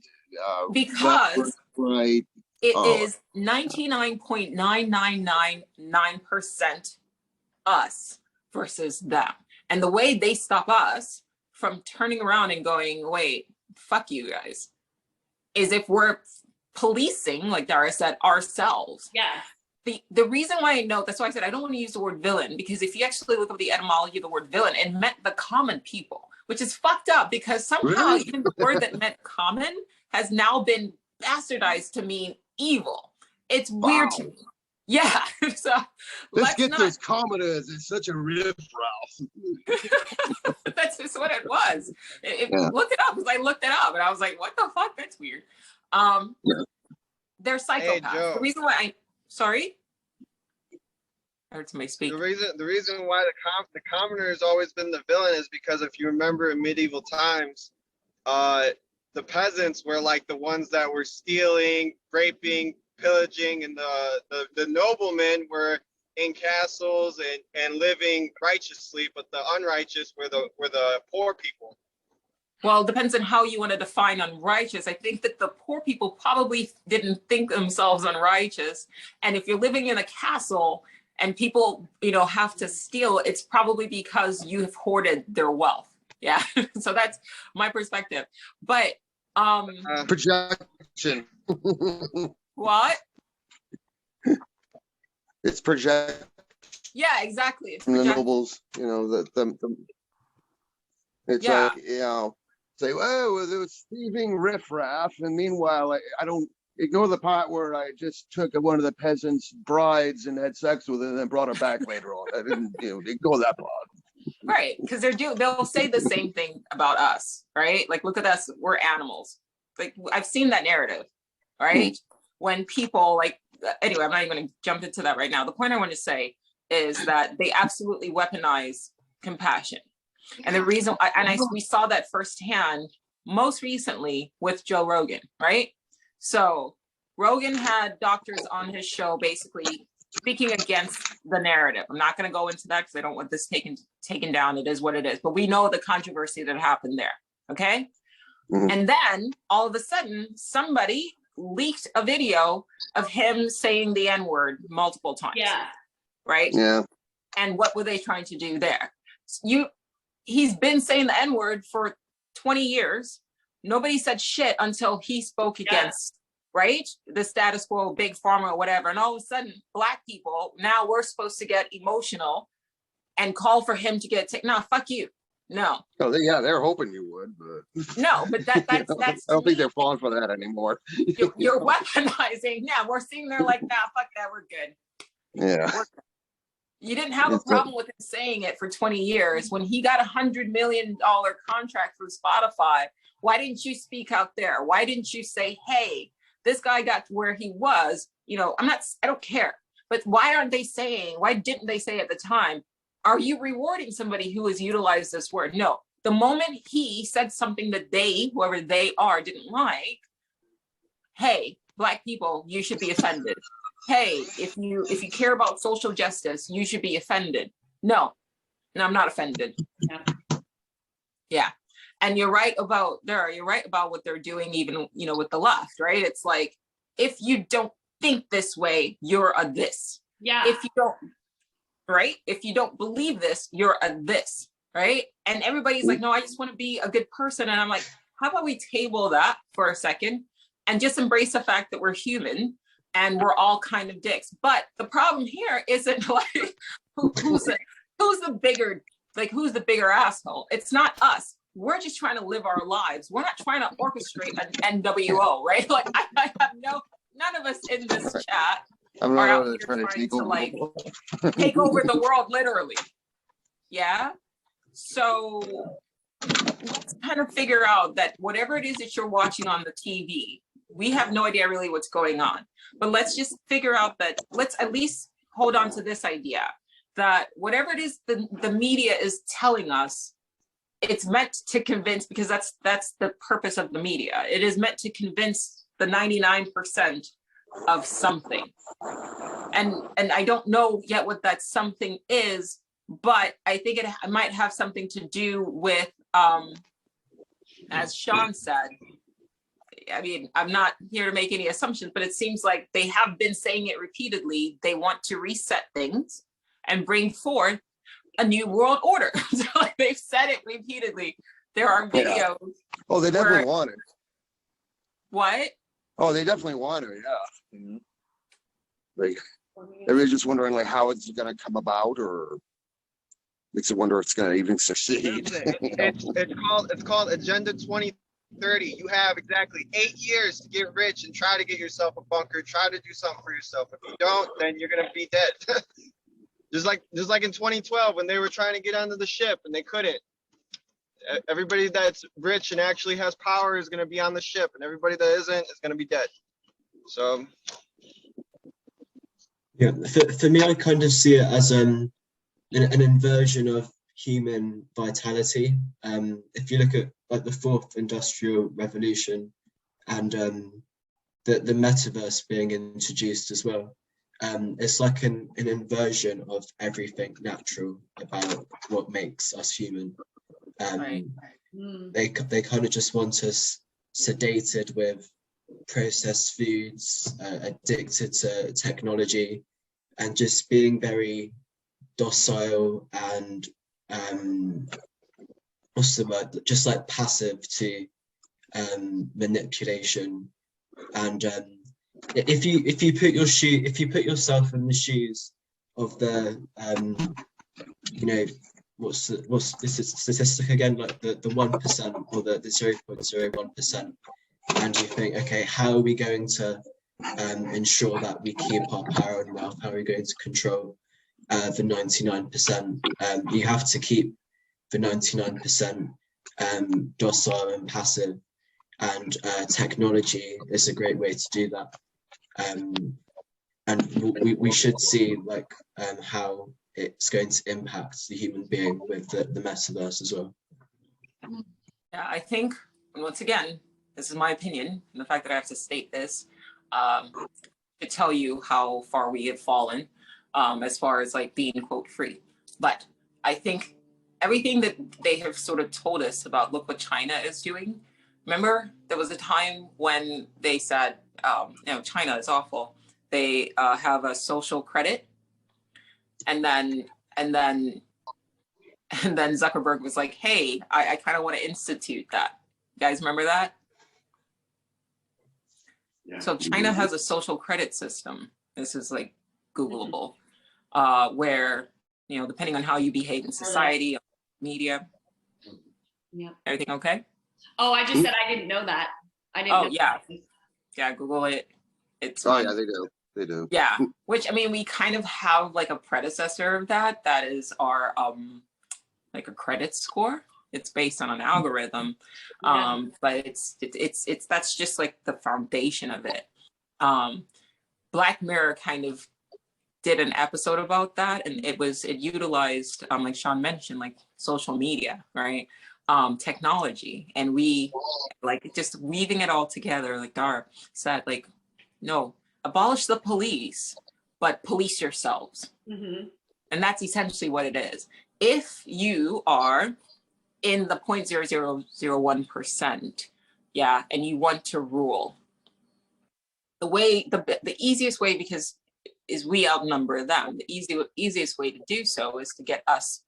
Because right. It is 99.9999% us versus them. And the way they stop us from turning around and going, wait, fuck you guys, is if we're policing, like Dara said, ourselves. Yeah. The reason why I know, that's why I said I don't want to use the word villain, because if you actually look up the etymology of the word villain, it meant the common people, which is fucked up because somehow even the word that meant common has now been bastardized to mean evil. It's weird to me. Yeah. So let's get those commoners. It's such a riff, Ralph. That's just what it was. Look it up, because I looked it up and I was like, what the fuck? That's weird. They're psychopaths. Hey, the reason why sorry? I heard somebody speak. The reason why the commoner has always been the villain is because if you remember in medieval times, the peasants were like the ones that were stealing, raping, pillaging, and the noblemen were in castles and living righteously, but the unrighteous were the poor people. Well, it depends on how you want to define unrighteous. I think that the poor people probably didn't think themselves unrighteous. And if you're living in a castle and people, you know, have to steal, it's probably because you have hoarded their wealth. Yeah. So that's my perspective. But projection. What? It's project. Yeah, exactly. It's the nobles, you know, it's like, you know, say, oh, there was thieving riffraff, and meanwhile, I don't ignore the part where I just took one of the peasants' brides and had sex with her, and then brought her back later on. I didn't, you know, ignore that part. Right, because they'll say the same thing about us, right? Like, look at us, we're animals. Like, I've seen that narrative, right? When people like, anyway, I'm not even going to jump into that right now. The point I want to say is that they absolutely weaponize compassion. And the reason, we saw that firsthand most recently with Joe Rogan, right? So Rogan had doctors on his show basically speaking against the narrative. I'm not going to go into that because I don't want this taken down. It is what it is. But we know the controversy that happened there, okay? And then all of a sudden, somebody leaked a video of him saying the N-word multiple times. Yeah. Right? Yeah. And what were they trying to do there? He's been saying the N-word for 20 years. Nobody said shit until he spoke against, right? The status quo, big pharma or whatever. And all of a sudden, Black people, now we're supposed to get emotional and call for him to get no, fuck you. No. Oh, they're hoping you would, but no, but that's I don't think they're falling for that anymore. You're weaponizing. Yeah, we're sitting there like, nah, fuck that, we're good. Yeah. You didn't have a problem with him saying it for 20 years. When he got $100 million contract through Spotify, why didn't you speak out there? Why didn't you say, hey, this guy got to where he was? You know, I don't care. But why didn't they say at the time, are you rewarding somebody who has utilized this word? No. The moment he said something that whoever they are, didn't like, hey, Black people, you should be offended. Hey, if you care about social justice, you should be offended. No, No, I'm not offended. Yeah. And you're right about what they're doing, even, you know, with the left, right? It's like, if you don't think this way, you're a this. Yeah. If you don't, right? If you don't believe this, you're a this, right? And everybody's like, no, I just want to be a good person. And I'm like, how about we table that for a second and just embrace the fact that we're human and we're all kind of dicks. But the problem here isn't like, who's the bigger asshole? It's not us. We're just trying to live our lives. We're not trying to orchestrate an NWO, right? Like I have none of us in this chat I'm are not out here trying to trying take to over. like take over the world, literally. Yeah. So let's kind of figure out that whatever it is that you're watching on the TV, we have no idea really what's going on. But let's just figure out that, let's at least hold on to this idea that whatever it is the media is telling us, it's meant to convince, because that's the purpose of the media. It is meant to convince the 99% of something. And I don't know yet what that something is, but I think it might have something to do with, as Sean said, I mean, I'm not here to make any assumptions, but it seems like they have been saying it repeatedly. They want to reset things and bring forth a new world order. So like, they've said it repeatedly. There are videos. Yeah. Oh, they definitely want it. What? Oh, they definitely want it. Yeah. Mm-hmm. Like, everybody's just wondering like how it's going to come about, or makes it wonder if it's going to even succeed. It's called Agenda 2030. You have exactly 8 years to get rich and try to get yourself a bunker. Try to do something for yourself. If you don't, then you're gonna be dead. just like in 2012 when they were trying to get onto the ship and they couldn't. Everybody that's rich and actually has power is gonna be on the ship, and everybody that isn't is gonna be dead. So. Yeah, for me, I kind of see it as an inversion of human vitality. If you look at like the fourth industrial revolution and the metaverse being introduced as well, it's like an inversion of everything natural about what makes us human. Right. They kind of just want us sedated with processed foods, addicted to technology, and just being very docile and what's the word? Just like passive to manipulation. And if you put yourself in the shoes of the you know, what's this statistic again, like the 1% or the 0.01%, and you think, okay, how are we going to ensure that we keep our power and wealth? How are we going to control the 99%? You have to keep the 99% docile and passive, and technology is a great way to do that. And we should see like how it's going to impact the human being with the metaverse as well. Yeah, I think, once again, this is my opinion, and the fact that I have to state this to tell you how far we have fallen as far as like being quote free. But I think everything that they have sort of told us about, look what China is doing. Remember, there was a time when they said, you know, China is awful. They have a social credit, and then Zuckerberg was like, hey, I kind of want to institute that. You guys remember that? Yeah. So China has a social credit system. This is like Googleable, where, you know, depending on how you behave in society, media, everything okay? Oh, I just said I didn't know that. I didn't know yeah. that. Yeah, Google it. It's yeah, they do. They do. Yeah, which, I mean, we kind of have like a predecessor of that. That is our like a credit score. It's based on an algorithm, but it's that's just like the foundation of it. Black Mirror kind of did an episode about that, and it utilized like Sean mentioned, like social media, right? Technology, and we like just weaving it all together, like Dar said, like, no, abolish the police, but police yourselves. And that's essentially what it is. if you are in the 0.0001%, yeah, and you want to rule, the easiest way, because is we outnumber them, the easiest way to do so is to get us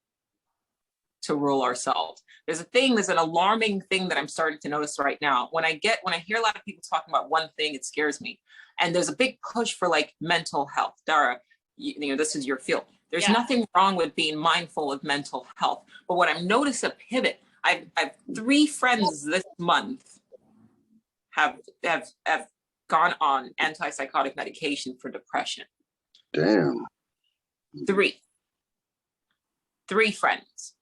to rule ourselves. There's an alarming thing that I'm starting to notice right now. When I hear a lot of people talking about one thing, it scares me. And there's a big push for like mental health. Dara, you know, this is your field. There's nothing wrong with being mindful of mental health. But what I've noticed a pivot, I've 3 friends this month have gone on antipsychotic medication for depression. Damn. 3 friends.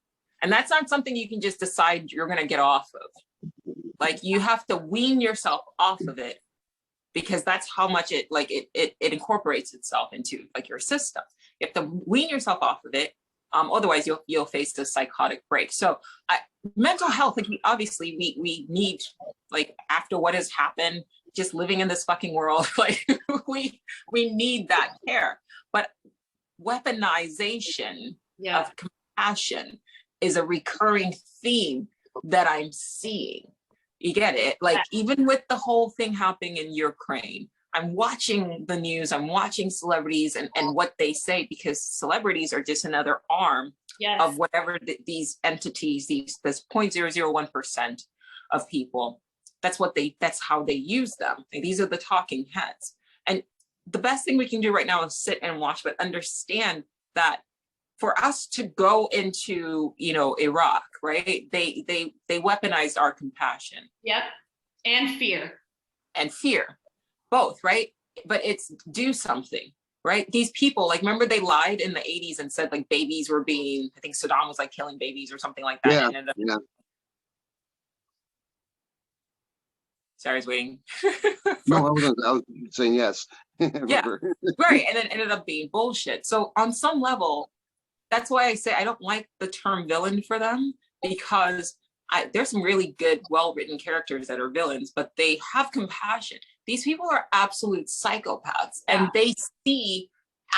And that's not something you can just decide you're going to get off of. Like, you have to wean yourself off of it, because that's how much it incorporates itself into like your system. You have to wean yourself off of it. Otherwise you'll face the psychotic break. So mental health, like obviously we need, like, after what has happened, just living in this fucking world, like we need that care. But weaponization of compassion is a recurring theme that I'm seeing. You get it? Like, even with the whole thing happening in Ukraine, I'm watching the news, I'm watching celebrities and what they say, because celebrities are just another arm of whatever these entities, this 0.001% of people, that's how they use them. These are the talking heads. And the best thing we can do right now is sit and watch, but understand that for us to go into, you know, Iraq, right? They weaponized our compassion. Yep. And fear. And fear, both, right? But it's do something, right? These people, like, remember they lied in the 80s and said like babies were being, I think Saddam was like killing babies or something like that. Yeah. Sorry, I was waiting. No, I was saying yes. Yeah, right. And then ended up being bullshit. So on some level, that's why I say I don't like the term villain for them, because there's some really good, well-written characters that are villains, but they have compassion. These people are absolute psychopaths, and they see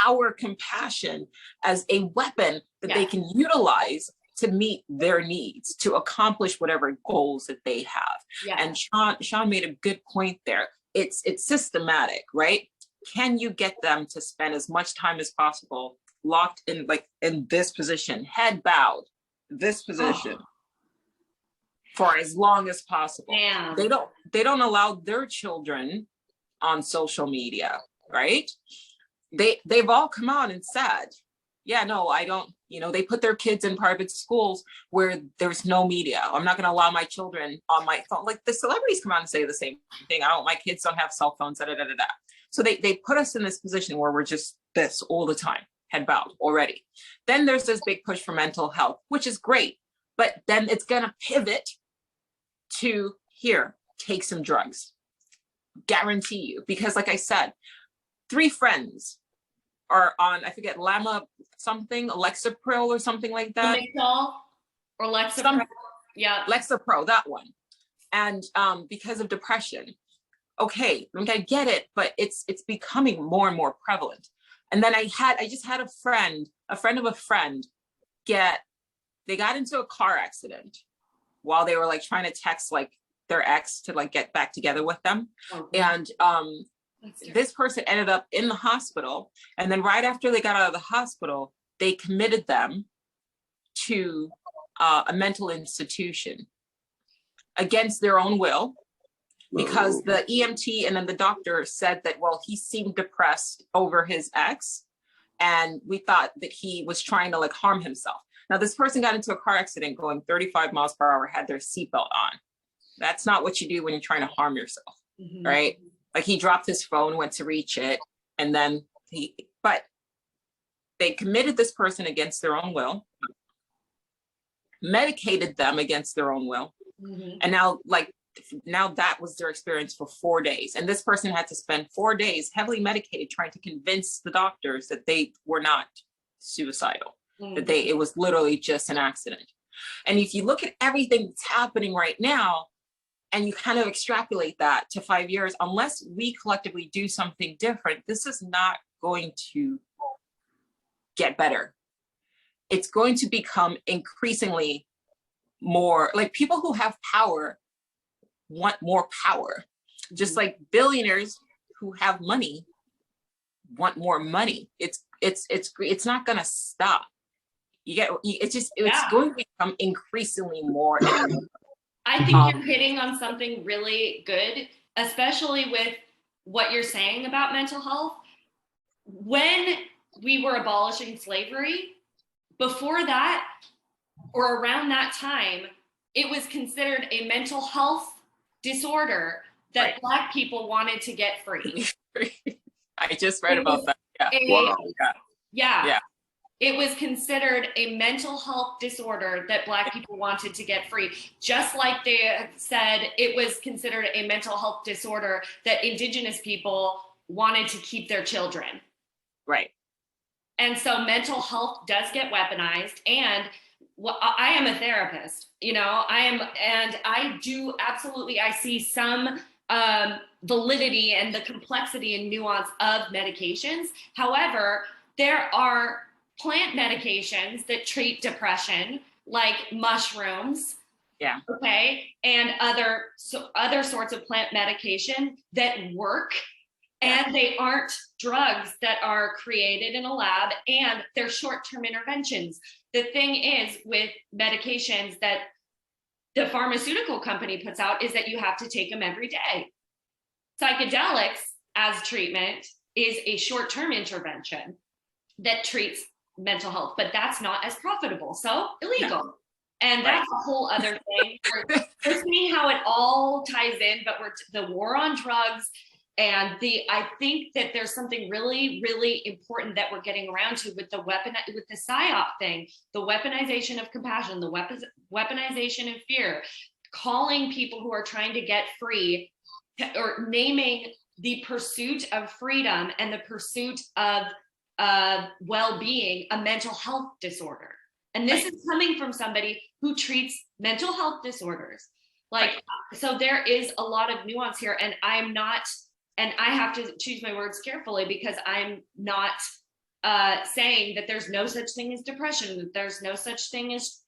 our compassion as a weapon that they can utilize to meet their needs, to accomplish whatever goals that they have. And Sean made a good point there. It's systematic, right? Can you get them to spend as much time as possible locked in, like, in this position, head bowed, this position, for as long as possible? Damn. They don't allow their children on social media, right? They've all come out and said, yeah, no, I don't, you know, they put their kids in private schools where there's no media. I'm not going to allow my children on my phone. Like, the celebrities come out and say the same thing. My kids don't have cell phones, da, da, da, da, da. So they put us in this position where we're just this all the time, head bowed already. Then there's this big push for mental health, which is great, but then it's going to pivot to, here, take some drugs. Guarantee you, because like I said, 3 friends are on, I forget, something, Lexapro or something like that. Or Lexapro. Yeah. Lexapro, that one. And because of depression. Okay, like, I get it, but it's becoming more and more prevalent. And then I just had a friend of a friend they got into a car accident while they were like trying to text like their ex to like get back together with them. And this person ended up in the hospital. And then right after they got out of the hospital, they committed them to a mental institution against their own will, because the EMT and then the doctor said that, well, he seemed depressed over his ex, and we thought that he was trying to like harm himself. Now, this person got into a car accident going 35 miles per hour, had their seatbelt on. That's not what you do when you're trying to harm yourself, right? Like, he dropped his phone, went to reach it, and then but they committed this person against their own will, medicated them against their own will. And now that was their experience for 4 days. And this person had to spend 4 days heavily medicated trying to convince the doctors that they were not suicidal, that it was literally just an accident. And if you look at everything that's happening right now, and you kind of extrapolate that to 5 years, unless we collectively do something different, this is not going to get better. it's going to become increasingly more like people who have power want more power, just like billionaires who have money want more money. It's not going to stop. It's going to become increasingly more and more. I think you're hitting on something really good, especially with what you're saying about mental health. When we were abolishing slavery, before that or around that time, it was considered a mental health disorder that Black people wanted to get free. I just read about that. Yeah. It was considered a mental health disorder that Black people wanted to get free. Just like they said it was considered a mental health disorder that Indigenous people wanted to keep their children. Right. And so mental health does get weaponized. And I am a therapist, and I do absolutely, I see some validity and the complexity and nuance of medications. However, there are plant medications that treat depression, like mushrooms. Yeah. Okay. And other sorts of plant medication that work. And they aren't drugs that are created in a lab, and they're short-term interventions. The thing is with medications that the pharmaceutical company puts out is that you have to take them every day. Psychedelics as treatment is a short-term intervention that treats mental health, but that's not as profitable, so illegal. No. And that's a whole other thing. We're seeing how it all ties in, but the war on drugs. And I think that there's something really, really important that we're getting around to with the PSYOP thing, the weaponization of compassion, the weaponization of fear, calling people who are trying to get free, or naming the pursuit of freedom and the pursuit of well-being a mental health disorder. And this is coming from somebody who treats mental health disorders. So there is a lot of nuance here, and and I have to choose my words carefully, because I'm not saying that there's no such thing as depression, that there's no such thing as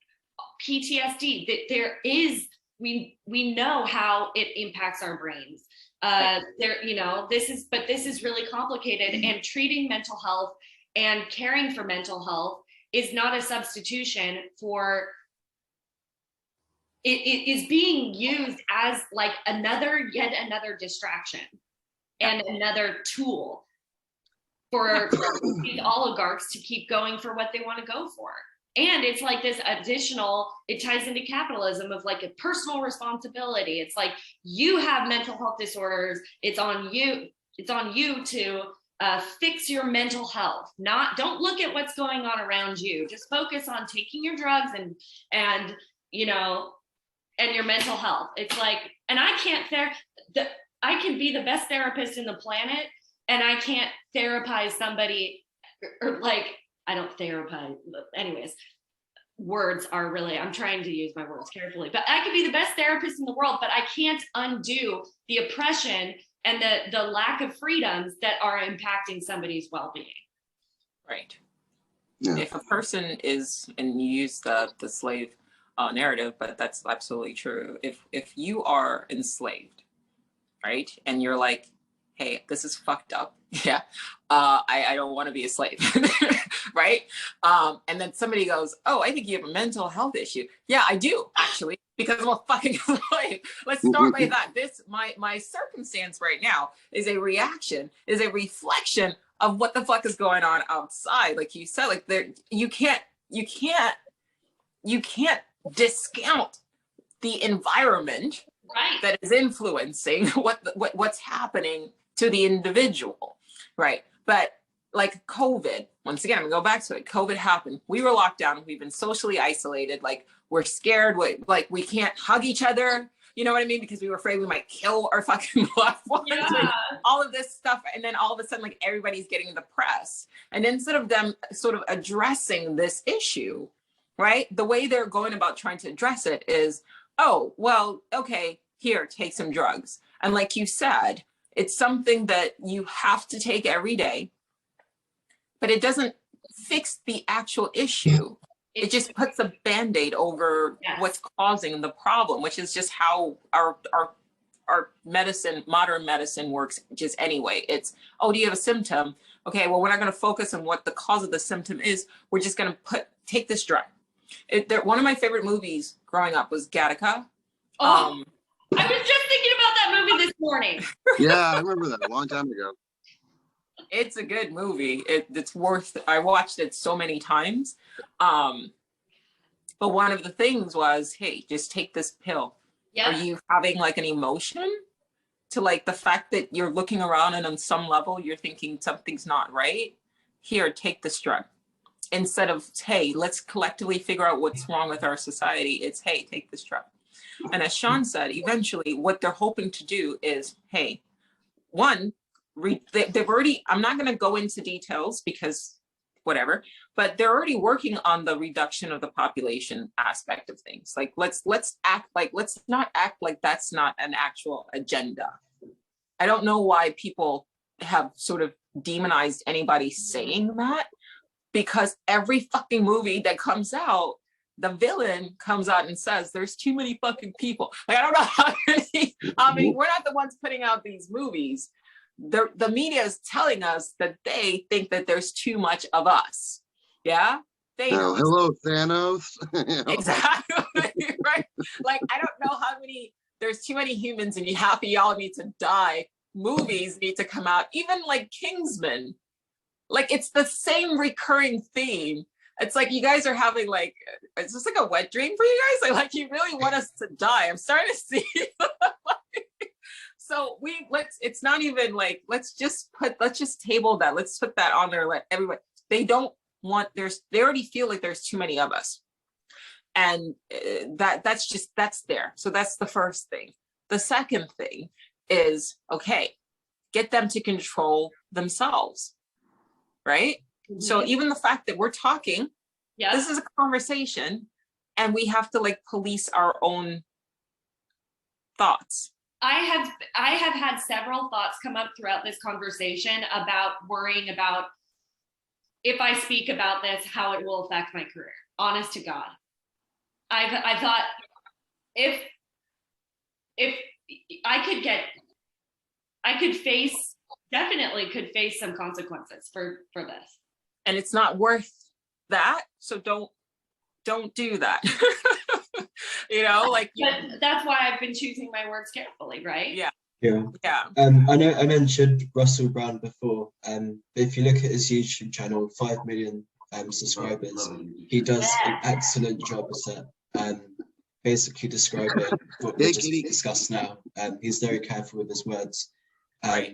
PTSD, that there is, we know how it impacts our brains. This is really complicated, and treating mental health and caring for mental health is not a substitution for, it is being used as like yet another distraction. And another tool for these oligarchs to keep going for what they want to go for. And it's like this additional, it ties into capitalism of like a personal responsibility. It's like, you have mental health disorders. It's on you to fix your mental health. Don't look at what's going on around you. Just focus on taking your drugs and your mental health. It's like, and I can be the best therapist in the planet, and I can't therapize somebody, or I don't therapize. Anyways, words are really, I'm trying to use my words carefully, but I could be the best therapist in the world, but I can't undo the oppression and the lack of freedoms that are impacting somebody's well-being. Right. Yeah. If a person is, and you use the slave narrative, but that's absolutely true. If you are enslaved, right? And you're like, hey, this is fucked up. Yeah. I don't want to be a slave. Right. And then somebody goes, oh, I think you have a mental health issue. Yeah, I do actually, because I'm a fucking slave. Let's start by that. My circumstance right now is a reaction, is a reflection of what the fuck is going on outside. Like you said, like you can't discount the environment, right, that is influencing what's happening to the individual, right? But like COVID, once again, I'm gonna go back to it. COVID happened. We were locked down. We've been socially isolated. Like we're scared. We can't hug each other. You know what I mean? Because we were afraid we might kill our fucking loved ones. Yeah. Like, all of this stuff. And then all of a sudden, like everybody's getting the press. And instead of them sort of addressing this issue, right? The way they're going about trying to address it is, oh, well, okay, here, take some drugs. And like you said, it's something that you have to take every day, but it doesn't fix the actual issue. it just puts a Band-Aid over what's causing the problem, which is just how our medicine, modern medicine works just anyway. It's, oh, do you have a symptom? Okay, well, we're not going to focus on what the cause of the symptom is. We're just going to take this drug. One of my favorite movies growing up was Gattaca. I was just thinking about that movie this morning. Yeah, I remember that a long time ago. It's a good movie. It's worth, I watched it so many times. But one of the things was, hey, just take this pill. Are you having like an emotion to like the fact that you're looking around and on some level you're thinking something's not right? Here, take this drug. Instead of, hey, let's collectively figure out what's wrong with our society, it's, hey, take this drug. And as Sean said, eventually what they're hoping to do is, hey, one, they've already, I'm not going to go into details because whatever, but they're already working on the reduction of the population aspect of things. Like, let's not act like that's not an actual agenda. I don't know why people have sort of demonized anybody saying that, because every fucking movie that comes out, the villain comes out and says, there's too many fucking people. Like, I don't know how many, I mean, we're not the ones putting out these movies. The media is telling us that they think that there's too much of us. Yeah? Oh, hello, Thanos. Exactly, right? Like, I don't know how many, there's too many humans and half of y'all need to die. Movies need to come out, even like Kingsman. Like, it's the same recurring theme. It's like you guys are having like, it's just like a wet dream for you guys. Like you really want us to die. I'm starting to see. So it's not even like, let's just table that. Let's put that on there. Let everybody, they already feel like there's too many of us. And that's there. So that's the first thing. The second thing is, okay, get them to control themselves. Right? Mm-hmm. So even the fact that we're talking, this is a conversation, and we have to like police our own thoughts. I have had several thoughts come up throughout this conversation about worrying about if I speak about this, how it will affect my career. Honest to God. I thought if I could face some consequences for this. And it's not worth that, so don't do that. You know, like, but that's why I've been choosing my words carefully, right? Yeah. I know I mentioned Russell Brand before. But if you look at his YouTube channel, 5 million subscribers, he does an excellent job at basically describing what we just discussed now. He's very careful with his words. But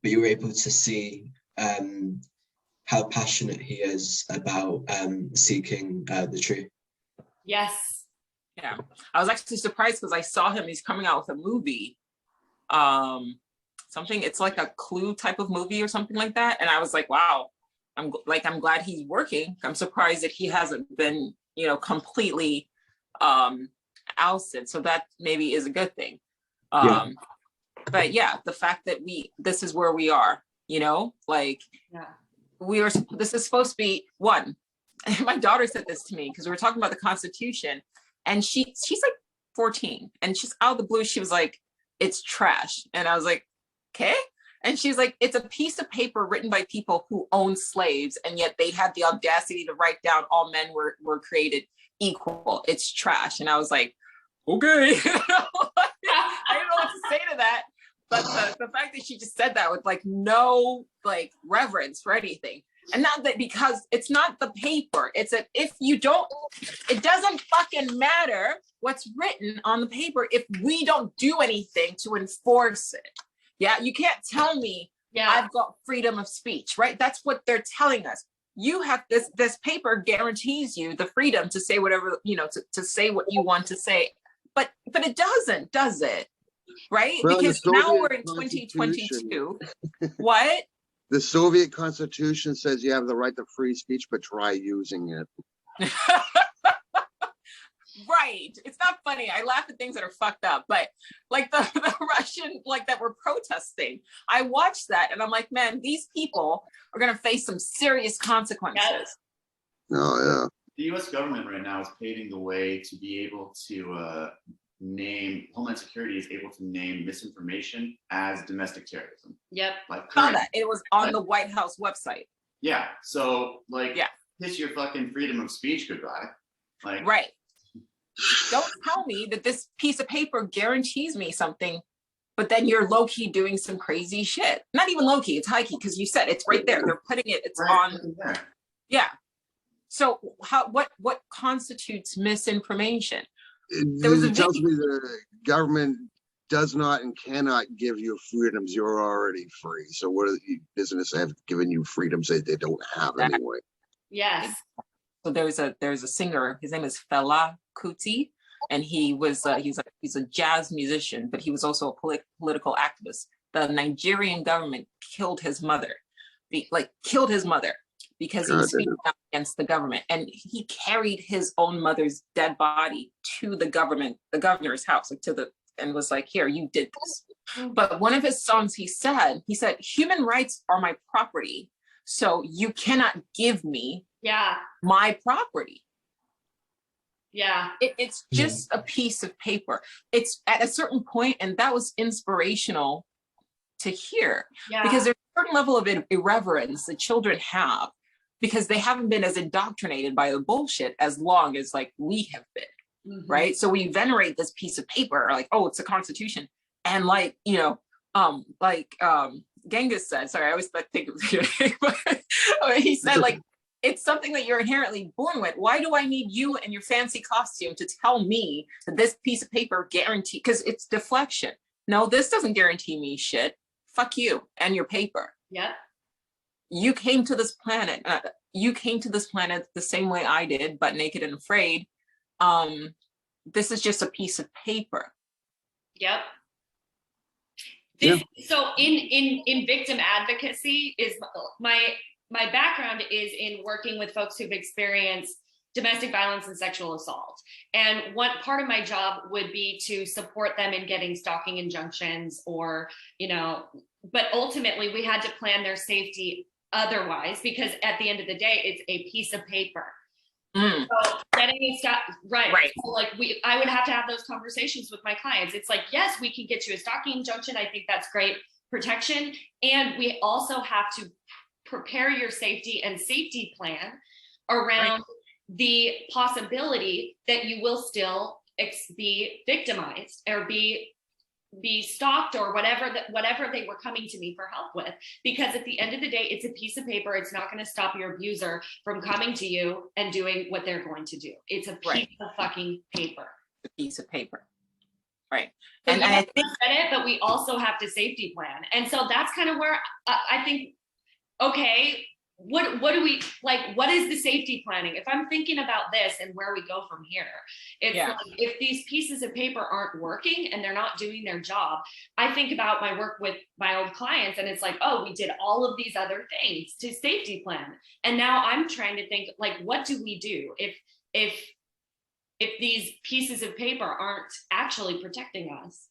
you're able to see how passionate he is about seeking the truth. Yes. Yeah, I was actually surprised because I saw him. He's coming out with a movie, it's like a Clue type of movie or something like that. And I was like, wow, I'm glad he's working. I'm surprised that he hasn't been, completely ousted. So that maybe is a good thing. But yeah, the fact that this is where we are, this is supposed to be one. My daughter said this to me because we were talking about the Constitution, and she's like 14, and she's out of the blue. She was like, it's trash. And I was like, okay. And she's like, it's a piece of paper written by people who owned slaves, and yet they had the audacity to write down all men were created equal. It's trash. And I was like, okay. I don't know what to say to that. But the fact that she just said that with like no like reverence for anything. And not that, because it's not the paper. It's that if you don't, it doesn't fucking matter what's written on the paper if we don't do anything to enforce it. Yeah, you can't tell me I've got freedom of speech, right? That's what they're telling us. You have this paper guarantees you the freedom to say whatever, to say what you want to say. But it doesn't, does it? Right? Well, because now we're in 2022. What? The Soviet Constitution says you have the right to free speech, but try using it. Right. It's not funny. I laugh at things that are fucked up, but like the Russian, like that were protesting. I watched that and I'm like, man, these people are going to face some serious consequences. Oh, yeah. the U.S. government right now is paving the way to be able to name, Homeland Security is able to name misinformation as domestic terrorism. Yep. Like Saw that. It was on the White House website. Yeah. So like, yeah, kiss your fucking freedom of speech goodbye. Like, right. Don't tell me that this piece of paper guarantees me something, but then you're low-key doing some crazy shit. Not even low-key, it's high-key, because you said it's right there. They're putting it, it's right on. there. Yeah. So what constitutes misinformation? It tells me the government does not and cannot give you freedoms you're already free. So what are the business have given you freedoms that they don't have anyway? Yes. So there's a singer, his name is Fela Kuti, and he's a jazz musician, but he was also a political activist. The Nigerian government killed his mother, because he was speaking out against the government, and he carried his own mother's dead body to the governor's house, and was like, here, you did this. But one of his songs, he said, human rights are my property, so you cannot give me my property. Yeah. It's just a piece of paper. It's at a certain point, and that was inspirational to hear, because there's a certain level of irreverence that children have, because they haven't been as indoctrinated by the bullshit as long as like we have been, right? So we venerate this piece of paper, like, oh, it's a constitution. And like, Genghis said, sorry, I always think it was your name, but he said, like, it's something that you're inherently born with. Why do I need you and your fancy costume to tell me that this piece of paper guarantee, because it's deflection. No, this doesn't guarantee me shit. Fuck you and your paper. Yep. You came to this planet. The same way I did, but naked and afraid. This is just a piece of paper. Yep. So in victim advocacy is my background is in working with folks who've experienced domestic violence and sexual assault. And one part of my job would be to support them in getting stalking injunctions or, but ultimately we had to plan their safety otherwise, because at the end of the day, it's a piece of paper. So getting it stopped, right. So like I would have to have those conversations with my clients. It's like, yes, we can get you a stalking injunction. I think that's great protection. And we also have to prepare your safety and safety plan around the possibility that you will still be victimized or be stalked or whatever they were coming to me for help with. Because at the end of the day, it's a piece of paper. It's not going to stop your abuser from coming to you and doing what they're going to do. It's a piece of fucking paper. A piece of paper. Right. So and I think it, but we also have to safety plan. And so that's kind of where I think, okay, what do we like? What is the safety planning? If I'm thinking about this and where we go from here, it's like, if these pieces of paper aren't working and they're not doing their job, I think about my work with my old clients, and it's like, oh, we did all of these other things to safety plan, and now I'm trying to think, like, what do we do if these pieces of paper aren't actually protecting us?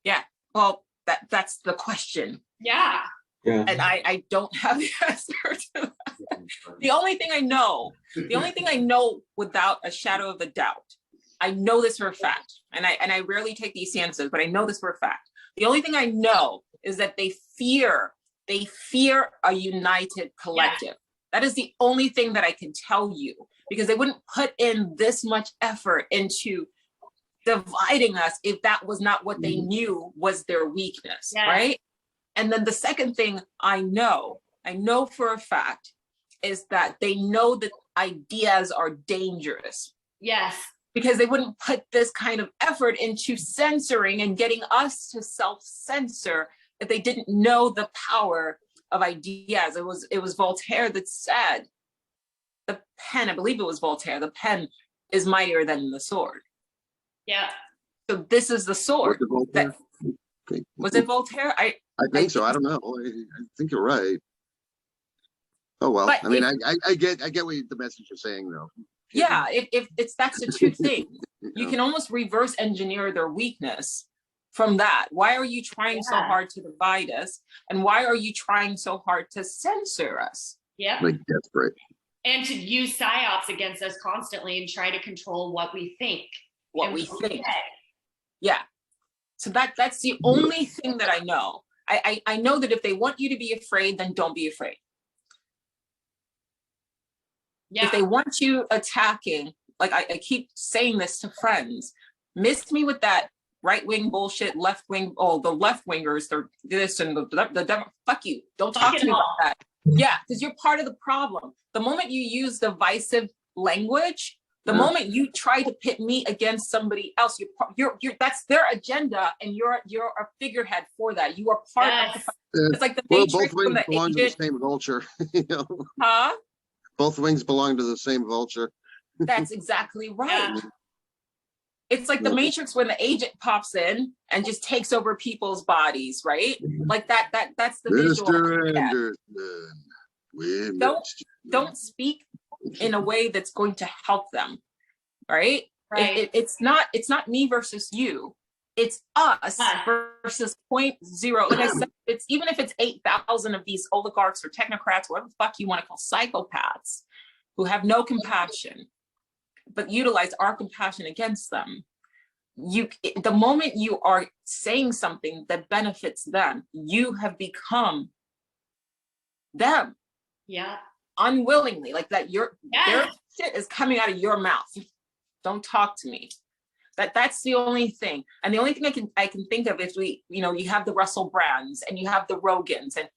Yeah, well, that's the question. Yeah. And I don't have the answer to that. The only thing I know without a shadow of a doubt, I know this for a fact, and I rarely take these stances, but I know this for a fact. The only thing I know is that they fear a united collective. That is the only thing that I can tell you, because they wouldn't put in this much effort into dividing us if that was not what they knew was their weakness, right? And then the second thing I know for a fact, is that they know that ideas are dangerous. Yes. Because they wouldn't put this kind of effort into censoring and getting us to self-censor if they didn't know the power of ideas. It was Voltaire that said, the pen, I believe it was Voltaire, the pen is mightier than the sword. Yeah. So this is the sword. Was it Voltaire? I think so. I don't know. I think you're right. Oh well. But I mean, I get what the message you're saying though. Yeah, if that's the two things. You can almost reverse engineer their weakness from that. Why are you trying so hard to divide us? And why are you trying so hard to censor us? Yeah. Like desperate. And to use psyops against us constantly and try to control what we think. What we think. Yeah. So that's the only thing that I know. I know that if they want you to be afraid, then don't be afraid. Yeah. If they want you attacking, like I keep saying this to friends, miss me with that right-wing bullshit, left-wing, oh, the left-wingers, they're this and the fuck you. Don't talk to me about that. Yeah, because you're part of the problem. The moment you use divisive language, the moment you try to pit me against somebody else, you're that's their agenda, and you're a figurehead for that. You are part of the. It's like the Matrix both from wings the belong to the agent. same vulture. You know? Huh? Both wings belong to the same vulture. That's exactly right. Yeah. It's like the Matrix when the agent pops in and just takes over people's bodies, right? Like that's the visual. Mr. Anderson, we don't speak in a way that's going to help them, right? Right. It's not me versus you. It's us versus 0.0. Like I said, it's even if it's 8,000 of these oligarchs or technocrats, whatever the fuck you want to call psychopaths, who have no compassion, but utilize our compassion against them. The moment you are saying something that benefits them, you have become them. Yeah. Unwillingly, like that. Their shit is coming out of your mouth. Don't talk to me. That's the only thing. And the only thing I can think of is you have the Russell Brands and you have the Rogans, and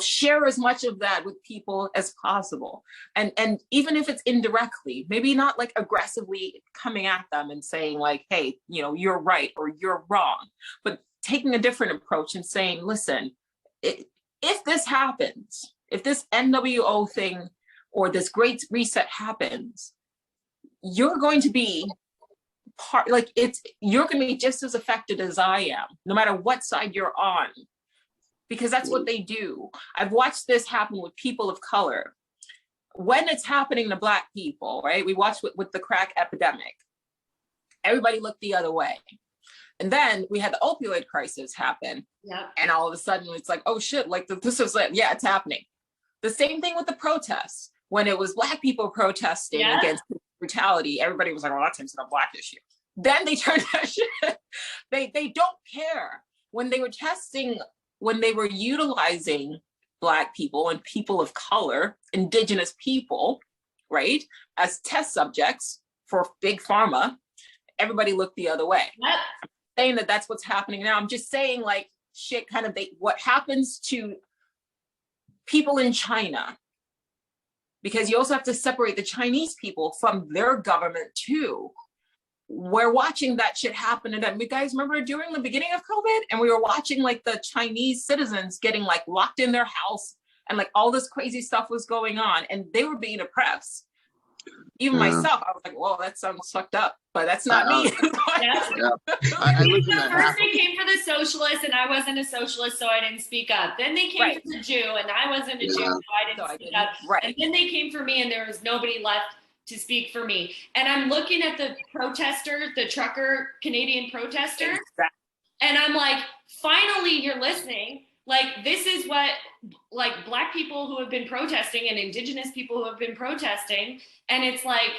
share as much of that with people as possible. And even if it's indirectly, maybe not like aggressively coming at them and saying like, hey, you're right or you're wrong, but taking a different approach and saying, listen, if this happens, if this NWO thing or this great reset happens, you're going to be you're going to be just as affected as I am, no matter what side you're on, because that's what they do. I've watched this happen with people of color. When it's happening to Black people, right? We watched with the crack epidemic. Everybody looked the other way. And then we had the opioid crisis happen. Yeah. And all of a sudden it's like, oh shit, like this was like, yeah, it's happening. The same thing with the protests. When it was Black people protesting against brutality, everybody was like, oh, that's a Black issue. Then they turned that shit. They don't care. When they were utilizing Black people and people of color, indigenous people, right, as test subjects for big pharma, everybody looked the other way. Yep. I'm saying that that's what's happening now. I'm just saying like shit kind of what happens to people in China, because you also have to separate the Chinese people from their government too. We're watching that shit happen. And you guys remember during the beginning of COVID, and we were watching like the Chinese citizens getting like locked in their house, and like all this crazy stuff was going on, and they were being oppressed. Even myself, I was like, whoa, that sounds fucked up, but that's not me. First they came for the socialists, and I wasn't a socialist, so I didn't speak up. Then they came for the Jew, and I wasn't a Jew, so I didn't speak up. Right. And then they came for me, and there was nobody left to speak for me. And I'm looking at the protester, the trucker Canadian protester, and I'm like, finally you're listening. Like, this is what like Black people who have been protesting and indigenous people who have been protesting. And it's like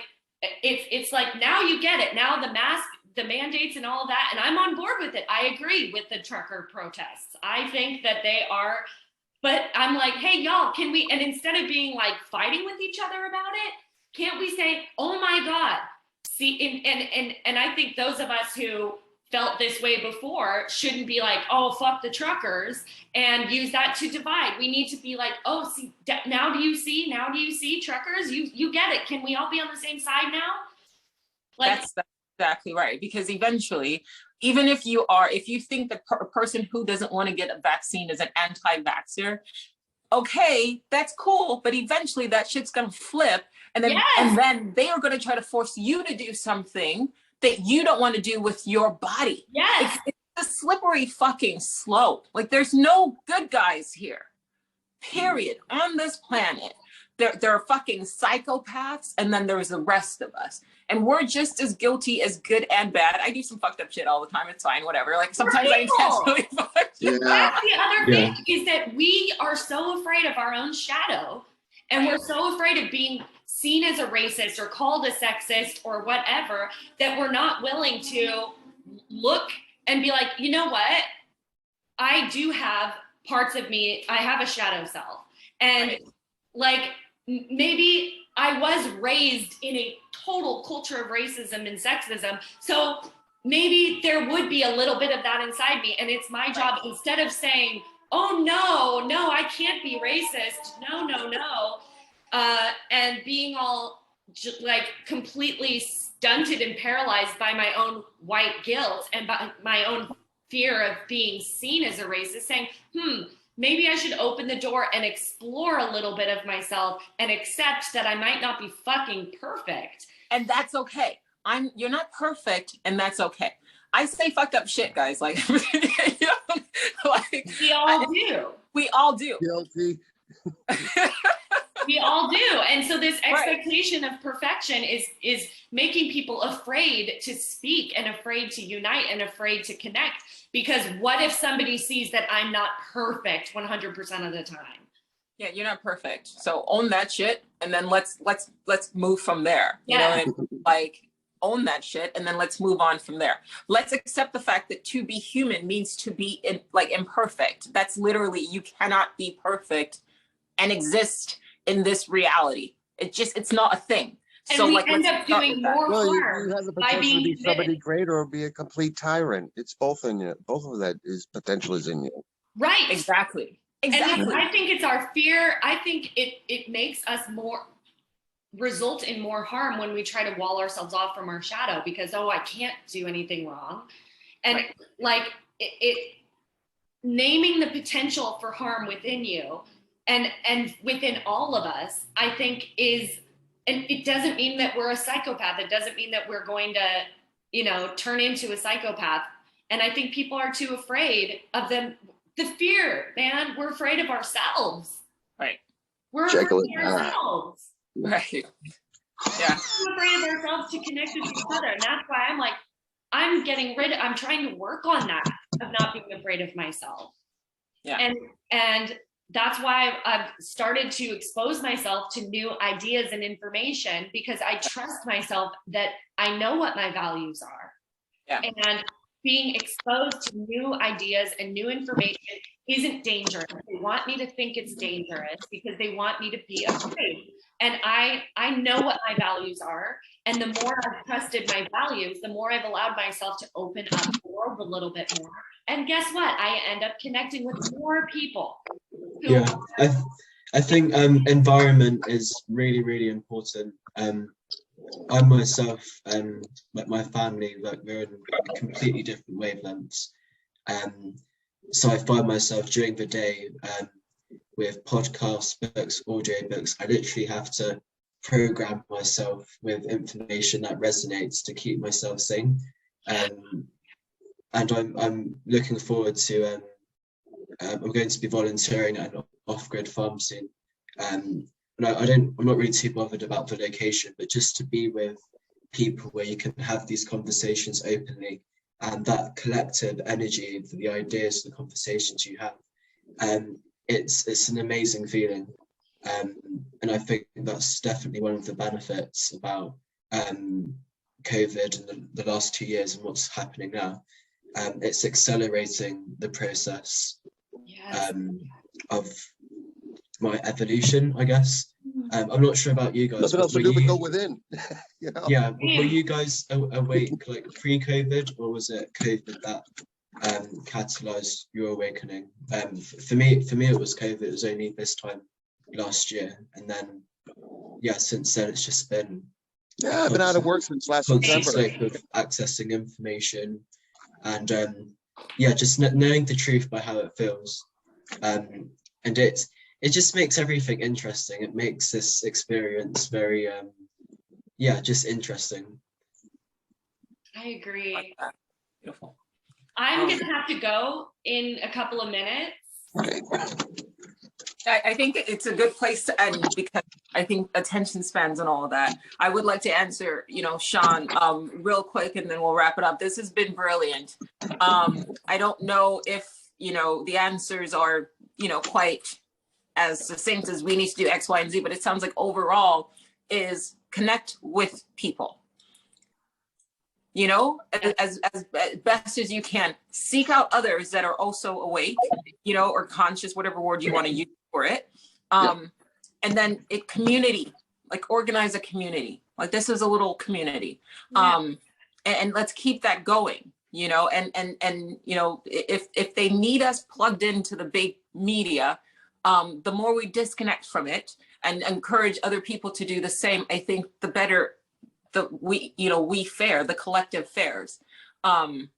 now you get it. Now the mask, the mandates and all of that. And I'm on board with it. I agree with the trucker protests. I think that they are, but I'm like, hey y'all, can we, and instead of being like fighting with each other about it, can't we say, oh my God, see, and I think those of us who felt this way before shouldn't be like, oh, fuck the truckers and use that to divide. We need to be like, oh, see, now do you see truckers? You get it. Can we all be on the same side now? Like, that's exactly right. Because eventually, even if you think that a person who doesn't want to get a vaccine is an anti-vaxxer, okay, that's cool. But eventually that shit's going to flip. And then they are going to try to force you to do something that you don't want to do with your body. Yes. It's a slippery fucking slope. Like, there's no good guys here, period, on this planet. There are fucking psychopaths, and then there's the rest of us. And we're just as guilty as good and bad. I do some fucked up shit all the time. It's fine, whatever. Like, sometimes I intentionally fuck shit. That's the other thing, is that we are so afraid of our own shadow, and we're so afraid of being seen as a racist or called a sexist or whatever, that we're not willing to look and be like, you know what? I do have parts of me, I have a shadow self. And Right. like, maybe I was raised in a total culture of racism and sexism. So maybe there would be a little bit of that inside me. And it's my job, instead of saying, oh no, I can't be racist. No. And being all like completely stunted and paralyzed by my own white guilt and by my own fear of being seen as a racist, saying, maybe I should open the door and explore a little bit of myself and accept that I might not be fucking perfect. And that's okay. You're not perfect, and that's okay. I say fucked up shit, guys. Like, you know, like We all do. We all do. Guilty. We all do. And so this expectation of perfection is making people afraid to speak and afraid to unite and afraid to connect. Because what if somebody sees that I'm not perfect 100% of the time? Yeah, you're not perfect. So own that shit, and then let's move from there. You know what I mean? Like, own that shit, and then let's move on from there. Let's accept the fact that to be human means to be imperfect. That's literally, you cannot be perfect and exist in this reality. It's not a thing. And so we like, end up doing more harm you have the by potential being to be somebody committed. greater or be a complete tyrant. It's both in you. Both of that is potential is in you. Right. Exactly. And I think it's our fear. I think it makes us result in more harm when we try to wall ourselves off from our shadow because, I can't do anything wrong. And like it naming the potential for harm within you and within all of us, I think and it doesn't mean that we're a psychopath. It doesn't mean that we're going to, turn into a psychopath. And I think people are too afraid of them. The fear, man, we're afraid of ourselves. Right. We're afraid of ourselves. Right. Yeah. We're afraid of ourselves to connect with each other. And that's why I'm like, I'm trying to work on that, of not being afraid of myself. Yeah. And that's why I've started to expose myself to new ideas and information, because I trust myself that I know what my values are. Yeah. And being exposed to new ideas and new information isn't dangerous. They want me to think it's dangerous because they want me to be afraid. And I know what my values are. And the more I've trusted my values, the more I've allowed myself to open up the world a little bit more. And guess what? I end up connecting with more people. Yeah, I think environment is really, really important. I myself and my family, like, we're in completely different wavelengths. So I find myself during the day with podcasts, books, audio books, I literally have to program myself with information that resonates to keep myself sane. And I'm looking forward to I'm going to be volunteering at an off-grid farm soon. And I'm not really too bothered about the location, but just to be with people where you can have these conversations openly, and that collective energy, the ideas, the conversations you have, it's an amazing feeling. And I think that's definitely one of the benefits about COVID and the last 2 years and what's happening now. It's accelerating the process of my evolution, I guess. I'm not sure about you guys. Nothing else to do but go within. You know? Yeah, were you guys awake like pre-COVID, or was it COVID that catalyzed your awakening? For me it was COVID. It was only this time last year, and then since then it's just been I've been out of work since last September. Of accessing information and just knowing the truth by how it feels, and it just makes everything interesting. It makes this experience very just interesting. I agree. Beautiful. I'm gonna have to go in a couple of minutes. I think it's a good place to end, because I think attention spans and all of that. I would like to answer, Sean, real quick, and then we'll wrap it up. This has been brilliant. I don't know if, the answers are, quite as succinct as we need to do X, Y, and Z, but it sounds like overall, is connect with people. You know, as best as you can, seek out others that are also awake, you know, or conscious, whatever word you want to use for it. And then community, like organize a community. Like this is a little community. And let's keep that going, you know, and you know, if they need us plugged into the big media, the more we disconnect from it and encourage other people to do the same, I think the better we fare, the collective fares. And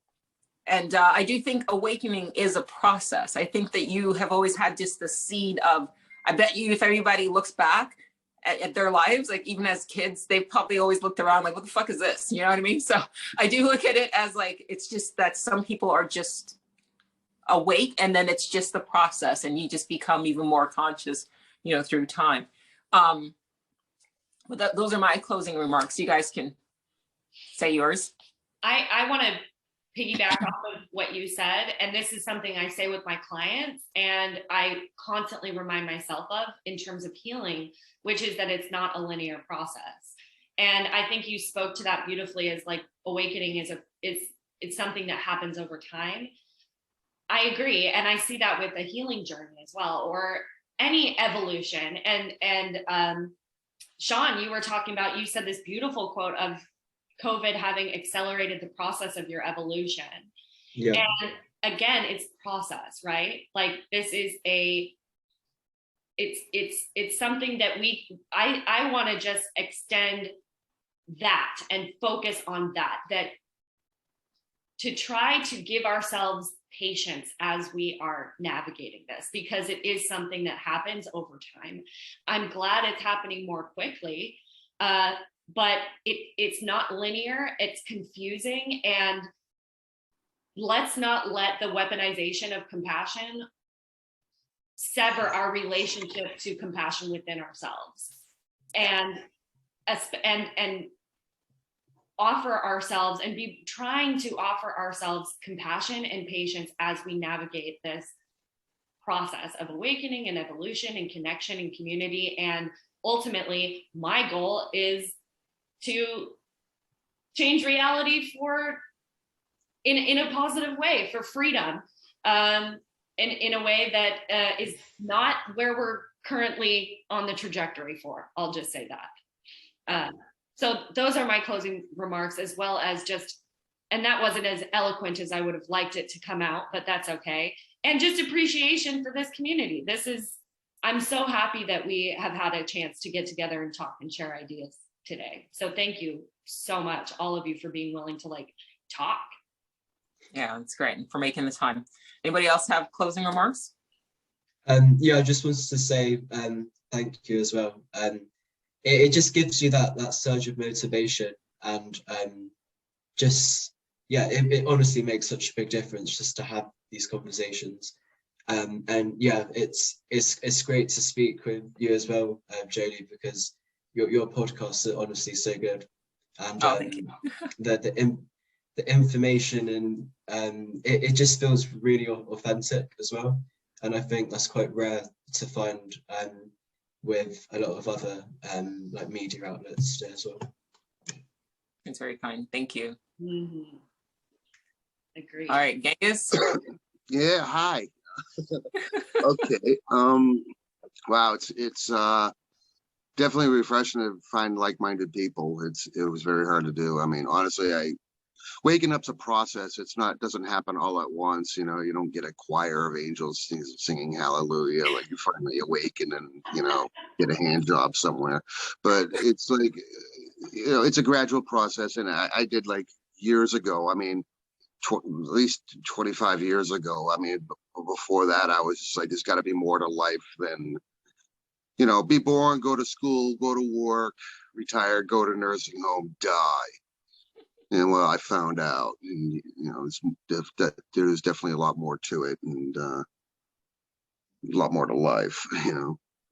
I do think awakening is a process. I think that you have always had just the seed of, I bet you if everybody looks back at their lives, like even as kids, they've probably always looked around like, what the fuck is this? You know what I mean? So I do look at it as like, it's just that some people are just awake and then it's just the process and you just become even more conscious, you know, through time. But those are my closing remarks. You guys can say yours. I want to piggyback off of what you said. And this is something I say with my clients and I constantly remind myself of in terms of healing, which is that it's not a linear process. And I think you spoke to that beautifully as like awakening it's something that happens over time. I agree. And I see that with a healing journey as well, or any evolution. And Sean, you were talking about, you said this beautiful quote of COVID having accelerated the process of your evolution. Yeah. And again, it's process, right? Like this is it's something that I want to just extend that and focus on that to try to give ourselves patience as we are navigating this, because it is something that happens over time. I'm glad it's happening more quickly, but it's not linear, it's confusing, and let's not let the weaponization of compassion sever our relationship to compassion within ourselves, and offer ourselves and be trying to offer ourselves compassion and patience as we navigate this process of awakening and evolution and connection and community. And ultimately, my goal is to change reality in a positive way, for freedom, in a way that is not where we're currently on the trajectory for. I'll just say that. So those are my closing remarks, as well as just, and that wasn't as eloquent as I would have liked it to come out, but that's okay. And just appreciation for this community. I'm so happy that we have had a chance to get together and talk and share ideas today. So thank you so much, all of you, for being willing to talk. Yeah, it's great, and for making the time. Anybody else have closing remarks? Yeah, I just wanted to say thank you as well. It just gives you that surge of motivation, and it honestly makes such a big difference just to have these conversations. And yeah, it's great to speak with you as well, Jodie, because your podcasts are honestly so good, and thank you. the information and it just feels really authentic as well, and I think that's quite rare to find with a lot of other media outlets as well. It's very kind. Thank you. Mm-hmm. Agreed. All right, Genghis. Yeah. Hi. Okay. Wow. It's definitely refreshing to find like-minded people. It was very hard to do. I mean, honestly, waking up's a process. Doesn't happen all at once. You know, you don't get a choir of angels singing hallelujah, like you finally awaken and, get a hand job somewhere. But it's like, it's a gradual process. And I did years ago, I mean, at least 25 years ago. I mean, before that, I was just like, there's got to be more to life than, be born, go to school, go to work, retire, go to nursing home, die. And well, I found out, and, there's definitely a lot more to it, and a lot more to life,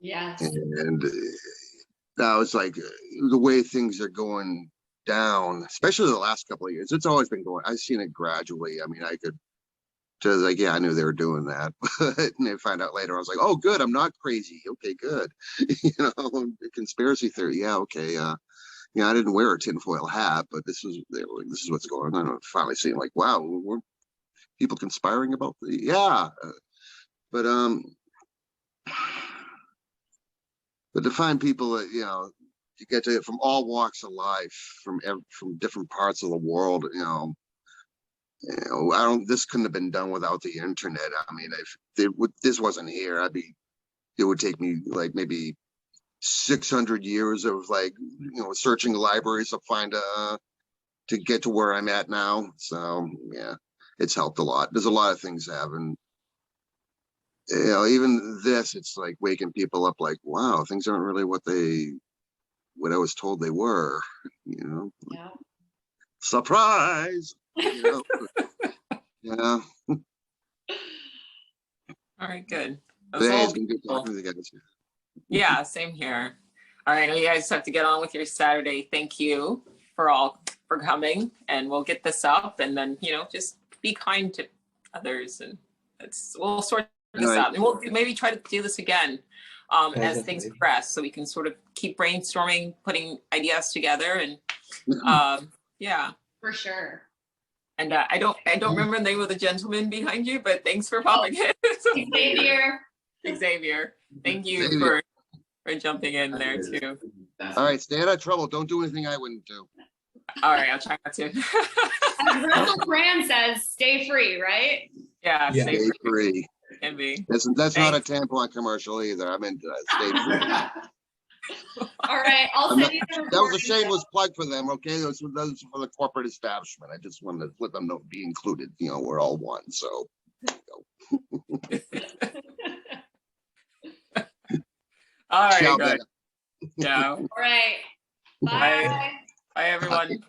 Yes. And that was like the way things are going down, especially the last couple of years. It's always been going. I've seen it gradually. I mean, I could So like, yeah, I knew they were doing that, but and they find out later. I was like, oh, good, I'm not crazy. Okay, good. You know, conspiracy theory. Yeah, okay. Yeah, I didn't wear a tinfoil hat, but this is what's going on. I'm finally seeing like, wow, we're people conspiring about the but to find people that you get to from all walks of life, from different parts of the world, I don't. This couldn't have been done without the internet. I mean, if this wasn't here, it would take me like maybe 600 years of like searching libraries to find to get to where I'm at now. So yeah, it's helped a lot. There's a lot of things happen. Even this, it's like waking people up. Like, wow, things aren't really what I was told they were. Yeah. Surprise. Yeah. All right, good. It's been good talking to you guys. Yeah, same here. All right, you guys have to get on with your Saturday. Thank you for coming, and we'll get this up, and then just be kind to others, and we'll sort this out, and we'll maybe try to do this again as things progress, so we can sort of keep brainstorming, putting ideas together, and yeah, for sure. And I don't remember the name of the gentleman behind you, but thanks for popping in. Xavier, thank you for jumping in there too. All right, stay out of trouble. Don't do anything I wouldn't do. All right, I'll try not to. As Russell Brand says, stay free, right? Yeah, stay free. Can be. That's not a tampon commercial either. I meant stay free. All right, I'll send you the That was a shameless plug for them, okay? Those for the corporate establishment. I just wanted to let them know, be included. We're all one, so. All right, Ciao, good. Yeah. All right. Bye. Bye, everyone.